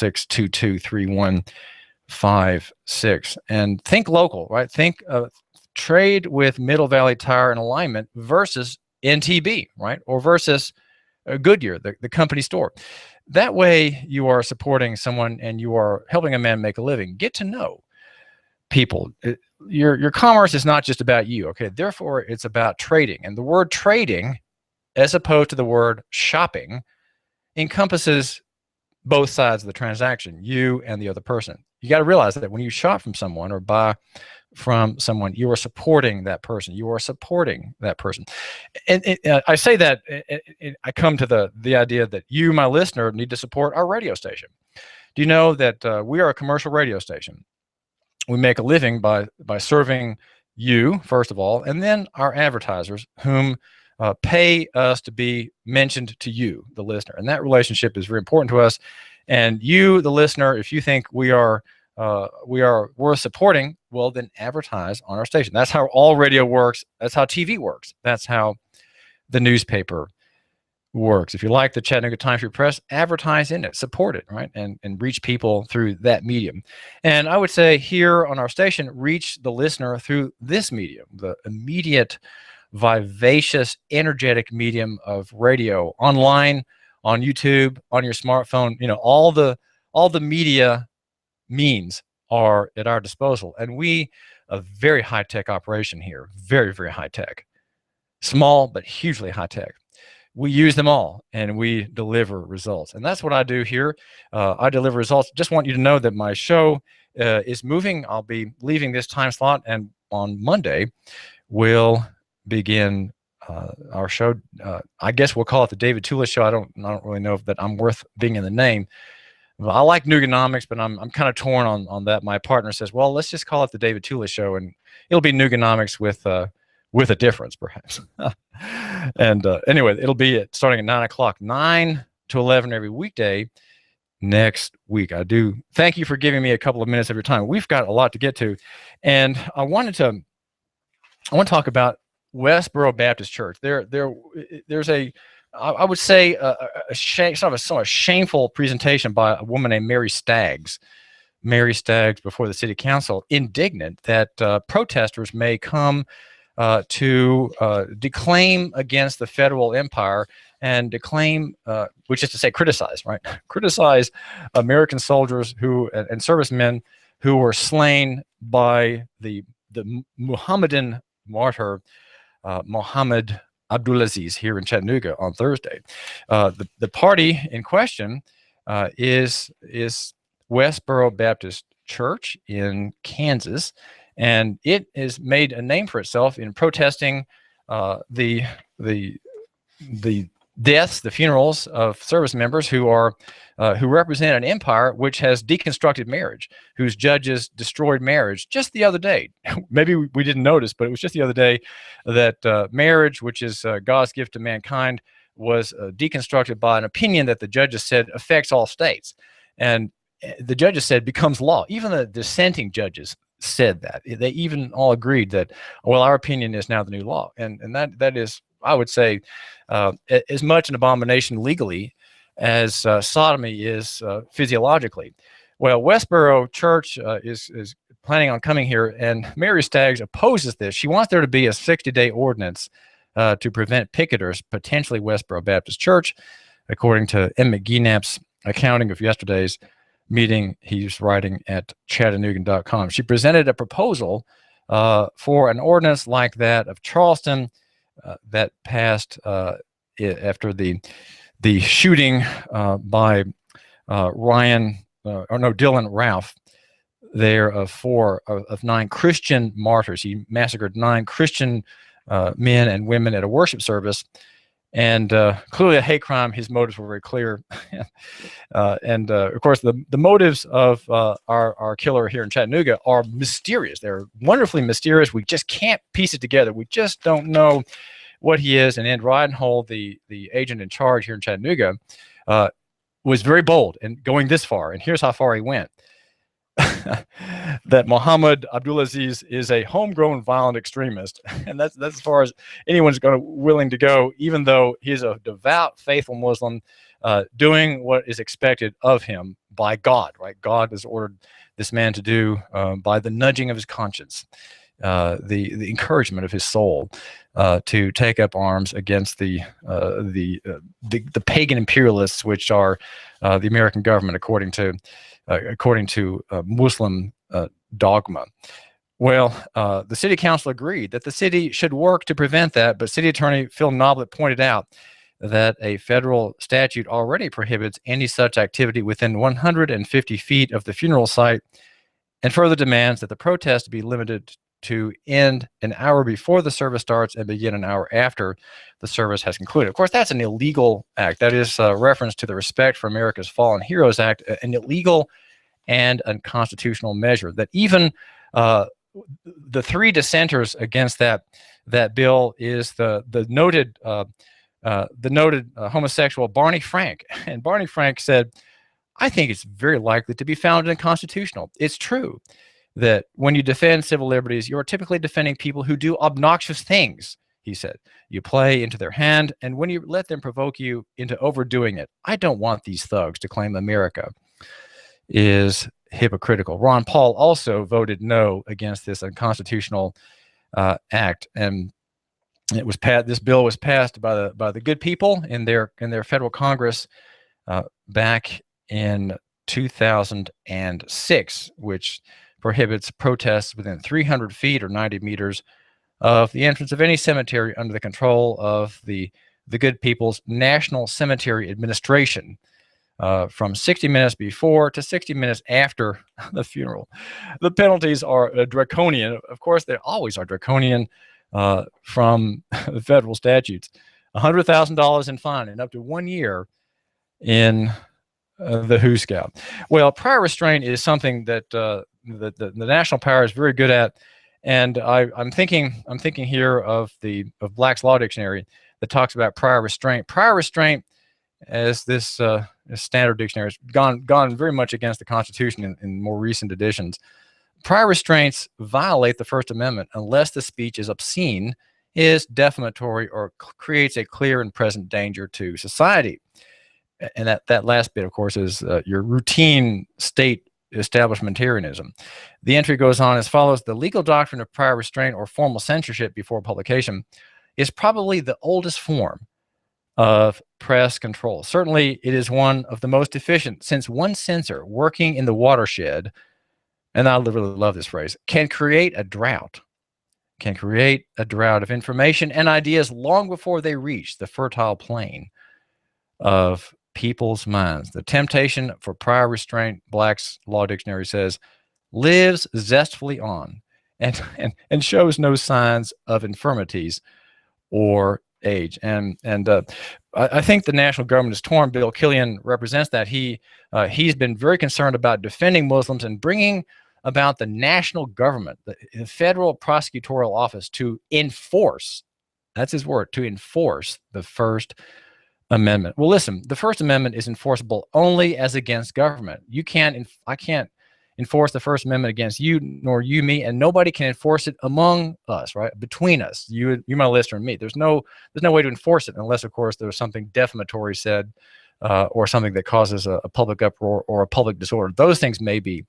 622-3156. And think local, right? Think trade with Middle Valley Tire and Alignment versus NTB, right? Or versus Goodyear, the company store. That way you are supporting someone and you are helping a man make a living. Get to know people. Your commerce is not just about you, okay? Therefore, it's about trading. And the word trading, as opposed to the word shopping, encompasses both sides of the transaction, you and the other person. You got to realize that when you shop from someone or buy from someone, you are supporting that person. You are supporting that person. And I say that, I come to the idea that you, my listener, need to support our radio station. Do you know that we are a commercial radio station? We make a living by serving you, first of all, and then our advertisers, whom pay us to be mentioned to you, the listener. And that relationship is very important to us. And you, the listener, if you think we are worth supporting, well, then advertise on our station. That's how all radio works. That's how TV works. That's how the newspaper works. If you like the Chattanooga Times Free Press, advertise in it, support it, right? And reach people through that medium. And I would say here on our station, reach the listener through this medium, the immediate, vivacious, energetic medium of radio, online, on YouTube, on your smartphone. You know, all the media means are at our disposal. And we, a very high-tech operation here, very, very high-tech, small but hugely high-tech. We use them all and we deliver results. And that's what I do here. I deliver results. Just want you to know that my show is moving. I'll be leaving this time slot, and on Monday we'll begin our show. I guess we'll call it the David Tulis Show. I don't really know if that I'm worth being in the name. Well, I like Nuganomics, but I'm kind of torn on that. My partner says, well, let's just call it the David Tulis Show, and it'll be Nuganomics with a difference, perhaps. And anyway, it'll be starting at 9 o'clock, 9 to 11 every weekday next week. I do thank you for giving me a couple of minutes of your time. We've got a lot to get to, and I want to talk about Westboro Baptist Church. There's a, I would say, sort of a shameful presentation by a woman named Mary Staggs. Mary Staggs before the city council, indignant that protesters may come to declaim against the federal empire and declaim, which is to say criticize, right? Criticize American soldiers and servicemen who were slain by the Muhammadan martyr, Mohammed Abdullazeez, here in Chattanooga on Thursday. The party in question is Westboro Baptist Church in Kansas, and it has made a name for itself in protesting the deaths, the funerals of service members who represent an empire which has deconstructed marriage, whose judges destroyed marriage just the other day. Maybe we didn't notice, but it was just the other day that marriage, which is God's gift to mankind, was deconstructed by an opinion that the judges said affects all states. And the judges said becomes law. Even the dissenting judges said that. They even all agreed that, well, our opinion is now the new law. And that is, I would say, as much an abomination legally as sodomy is physiologically. Well, Westboro Church is planning on coming here, and Mary Staggs opposes this. She wants there to be a 60-day ordinance to prevent picketers, potentially Westboro Baptist Church, according to M. McGeeknap's accounting of yesterday's meeting he's writing at Chattanooga.com. She presented a proposal for an ordinance like that of Charleston that passed after the shooting by Dylan Ralph there of 9 Christian martyrs. He massacred 9 Christian men and women at a worship service. And clearly a hate crime. His motives were very clear. And of course, the motives of our killer here in Chattanooga are mysterious. They're wonderfully mysterious. We just can't piece it together. We just don't know what he is. And Ed Ridenhold, the agent in charge here in Chattanooga, was very bold in going this far. And here's how far he went. That Mohammed Abdullazeez is a homegrown violent extremist, and that's as far as anyone's willing to go, even though he's a devout, faithful Muslim, doing what is expected of him by God. Right? God has ordered this man to do by the nudging of his conscience, the encouragement of his soul, to take up arms against the pagan imperialists, which are the American government, according to Muslim dogma. Well, the city council agreed that the city should work to prevent that, but City Attorney Phil Noblett pointed out that a federal statute already prohibits any such activity within 150 feet of the funeral site, and further demands that the protest be limited to end an hour before the service starts and begin an hour after the service has concluded. Of course, that's an illegal act. That is a reference to the Respect for America's Fallen Heroes Act, an illegal and unconstitutional measure that even the three dissenters against that bill is the noted homosexual Barney Frank. And Barney Frank said, I think it's very likely to be found unconstitutional. It's true that when you defend civil liberties, you're typically defending people who do obnoxious things, he said. You play into their hand, and when you let them provoke you into overdoing it, I don't want these thugs to claim America is hypocritical. Ron Paul also voted no against this unconstitutional act, and it was this bill was passed by the good people in their federal Congress back in 2006, which prohibits protests within 300 feet or 90 meters of the entrance of any cemetery under the control of the good people's National Cemetery Administration from 60 minutes before to 60 minutes after the funeral. The penalties are draconian. Of course, they always are draconian from the federal statutes. $100,000 in fine and up to 1 year in the Who Scout. Well, prior restraint is something that the national power is very good at, and I'm thinking here of Black's Law Dictionary that talks about prior restraint. Prior restraint, as this standard dictionary, has gone very much against the Constitution in more recent editions. Prior restraints violate the First Amendment unless the speech is obscene, is defamatory, or creates a clear and present danger to society. And that last bit, of course, is your routine state establishmentarianism. The entry goes on as follows. The legal doctrine of prior restraint or formal censorship before publication is probably the oldest form of press control. Certainly, it is one of the most efficient, since one censor working in the watershed, and I really love this phrase, can create a drought of information and ideas long before they reach the fertile plain of people's minds. The temptation for prior restraint, Black's Law Dictionary says, lives zestfully on and shows no signs of infirmities or age. And I think the national government is torn. Bill Killian represents that. He's been very concerned about defending Muslims and bringing about the national government, the federal prosecutorial office, to enforce, that's his word, to enforce the First Amendment. Well, listen, the First Amendment is enforceable only as against government. I can't enforce the First Amendment against you, nor you me, and nobody can enforce it among us, right? Between us, you my listener, and me. There's no way to enforce it unless, of course, there's something defamatory said, or something that causes a public uproar or a public disorder. Those things may be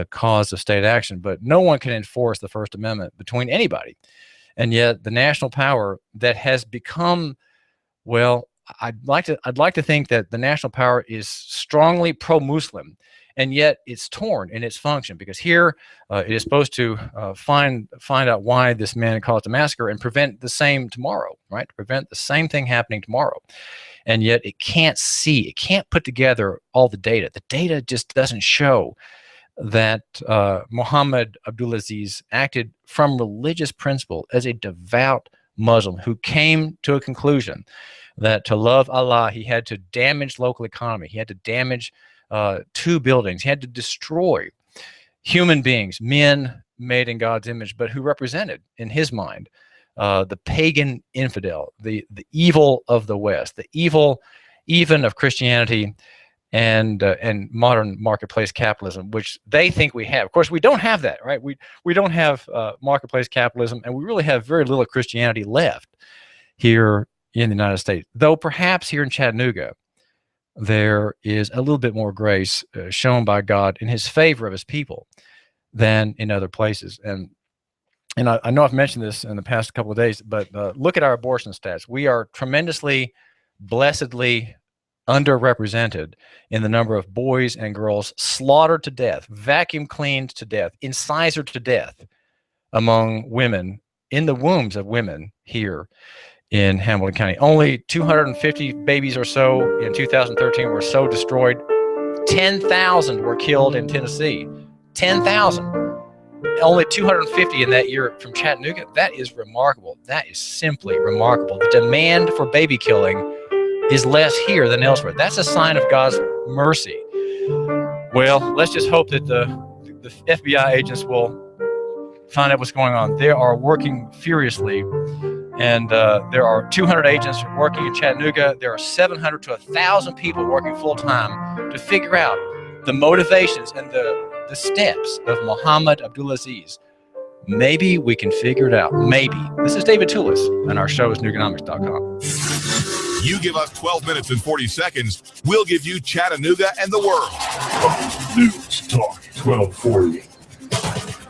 cause of state action, but no one can enforce the First Amendment between anybody. And yet, the national power that has become, well, I'd like to think that the national power is strongly pro-Muslim, and yet it's torn in its function, because here it is supposed to find out why this man caused a massacre and prevent the same tomorrow, right? Prevent the same thing happening tomorrow. And yet it can't put together all the data. The data just doesn't show that Mohammed Abdullazeez acted from religious principle as a devout Muslim who came to a conclusion that to love Allah, he had to damage local economy. He had to damage 2 buildings. He had to destroy human beings, men made in God's image, but who represented, in his mind, the pagan infidel, the evil of the West, the evil even of Christianity and modern marketplace capitalism, which they think we have. Of course, we don't have that, right? We don't have marketplace capitalism, and we really have very little Christianity left here in the United States, though perhaps here in Chattanooga there is a little bit more grace shown by God in his favor of his people than in other places. And I know I've mentioned this in the past couple of days, but look at our abortion stats. We are tremendously, blessedly underrepresented in the number of boys and girls slaughtered to death, vacuum cleaned to death, incised to death among women, in the wombs of women here in Hamilton County. Only 250 babies or so in 2013 were so destroyed. 10,000 were killed in Tennessee. 10,000. Only 250 in that year from Chattanooga. That is remarkable. That is simply remarkable. The demand for baby killing is less here than elsewhere. That's a sign of God's mercy. Well, let's just hope that the FBI agents will find out what's going on. They are working furiously, and there are 200 agents working in Chattanooga. There are 700 to 1,000 people working full-time to figure out the motivations and the steps of Mohammed Abdullazeez. Maybe we can figure it out. Maybe. This is David Toulis, and our show is Newgonomics.com. You give us 12 minutes and 40 seconds, we'll give you Chattanooga and the world. News Talk 1240.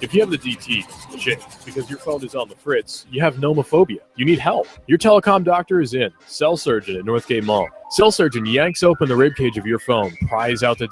If you have the DT, shit, because your phone is on the fritz, you have nomophobia. You need help. Your telecom doctor is in. Cell Surgeon at Northgate Mall. Cell Surgeon yanks open the rib cage of your phone, pries out the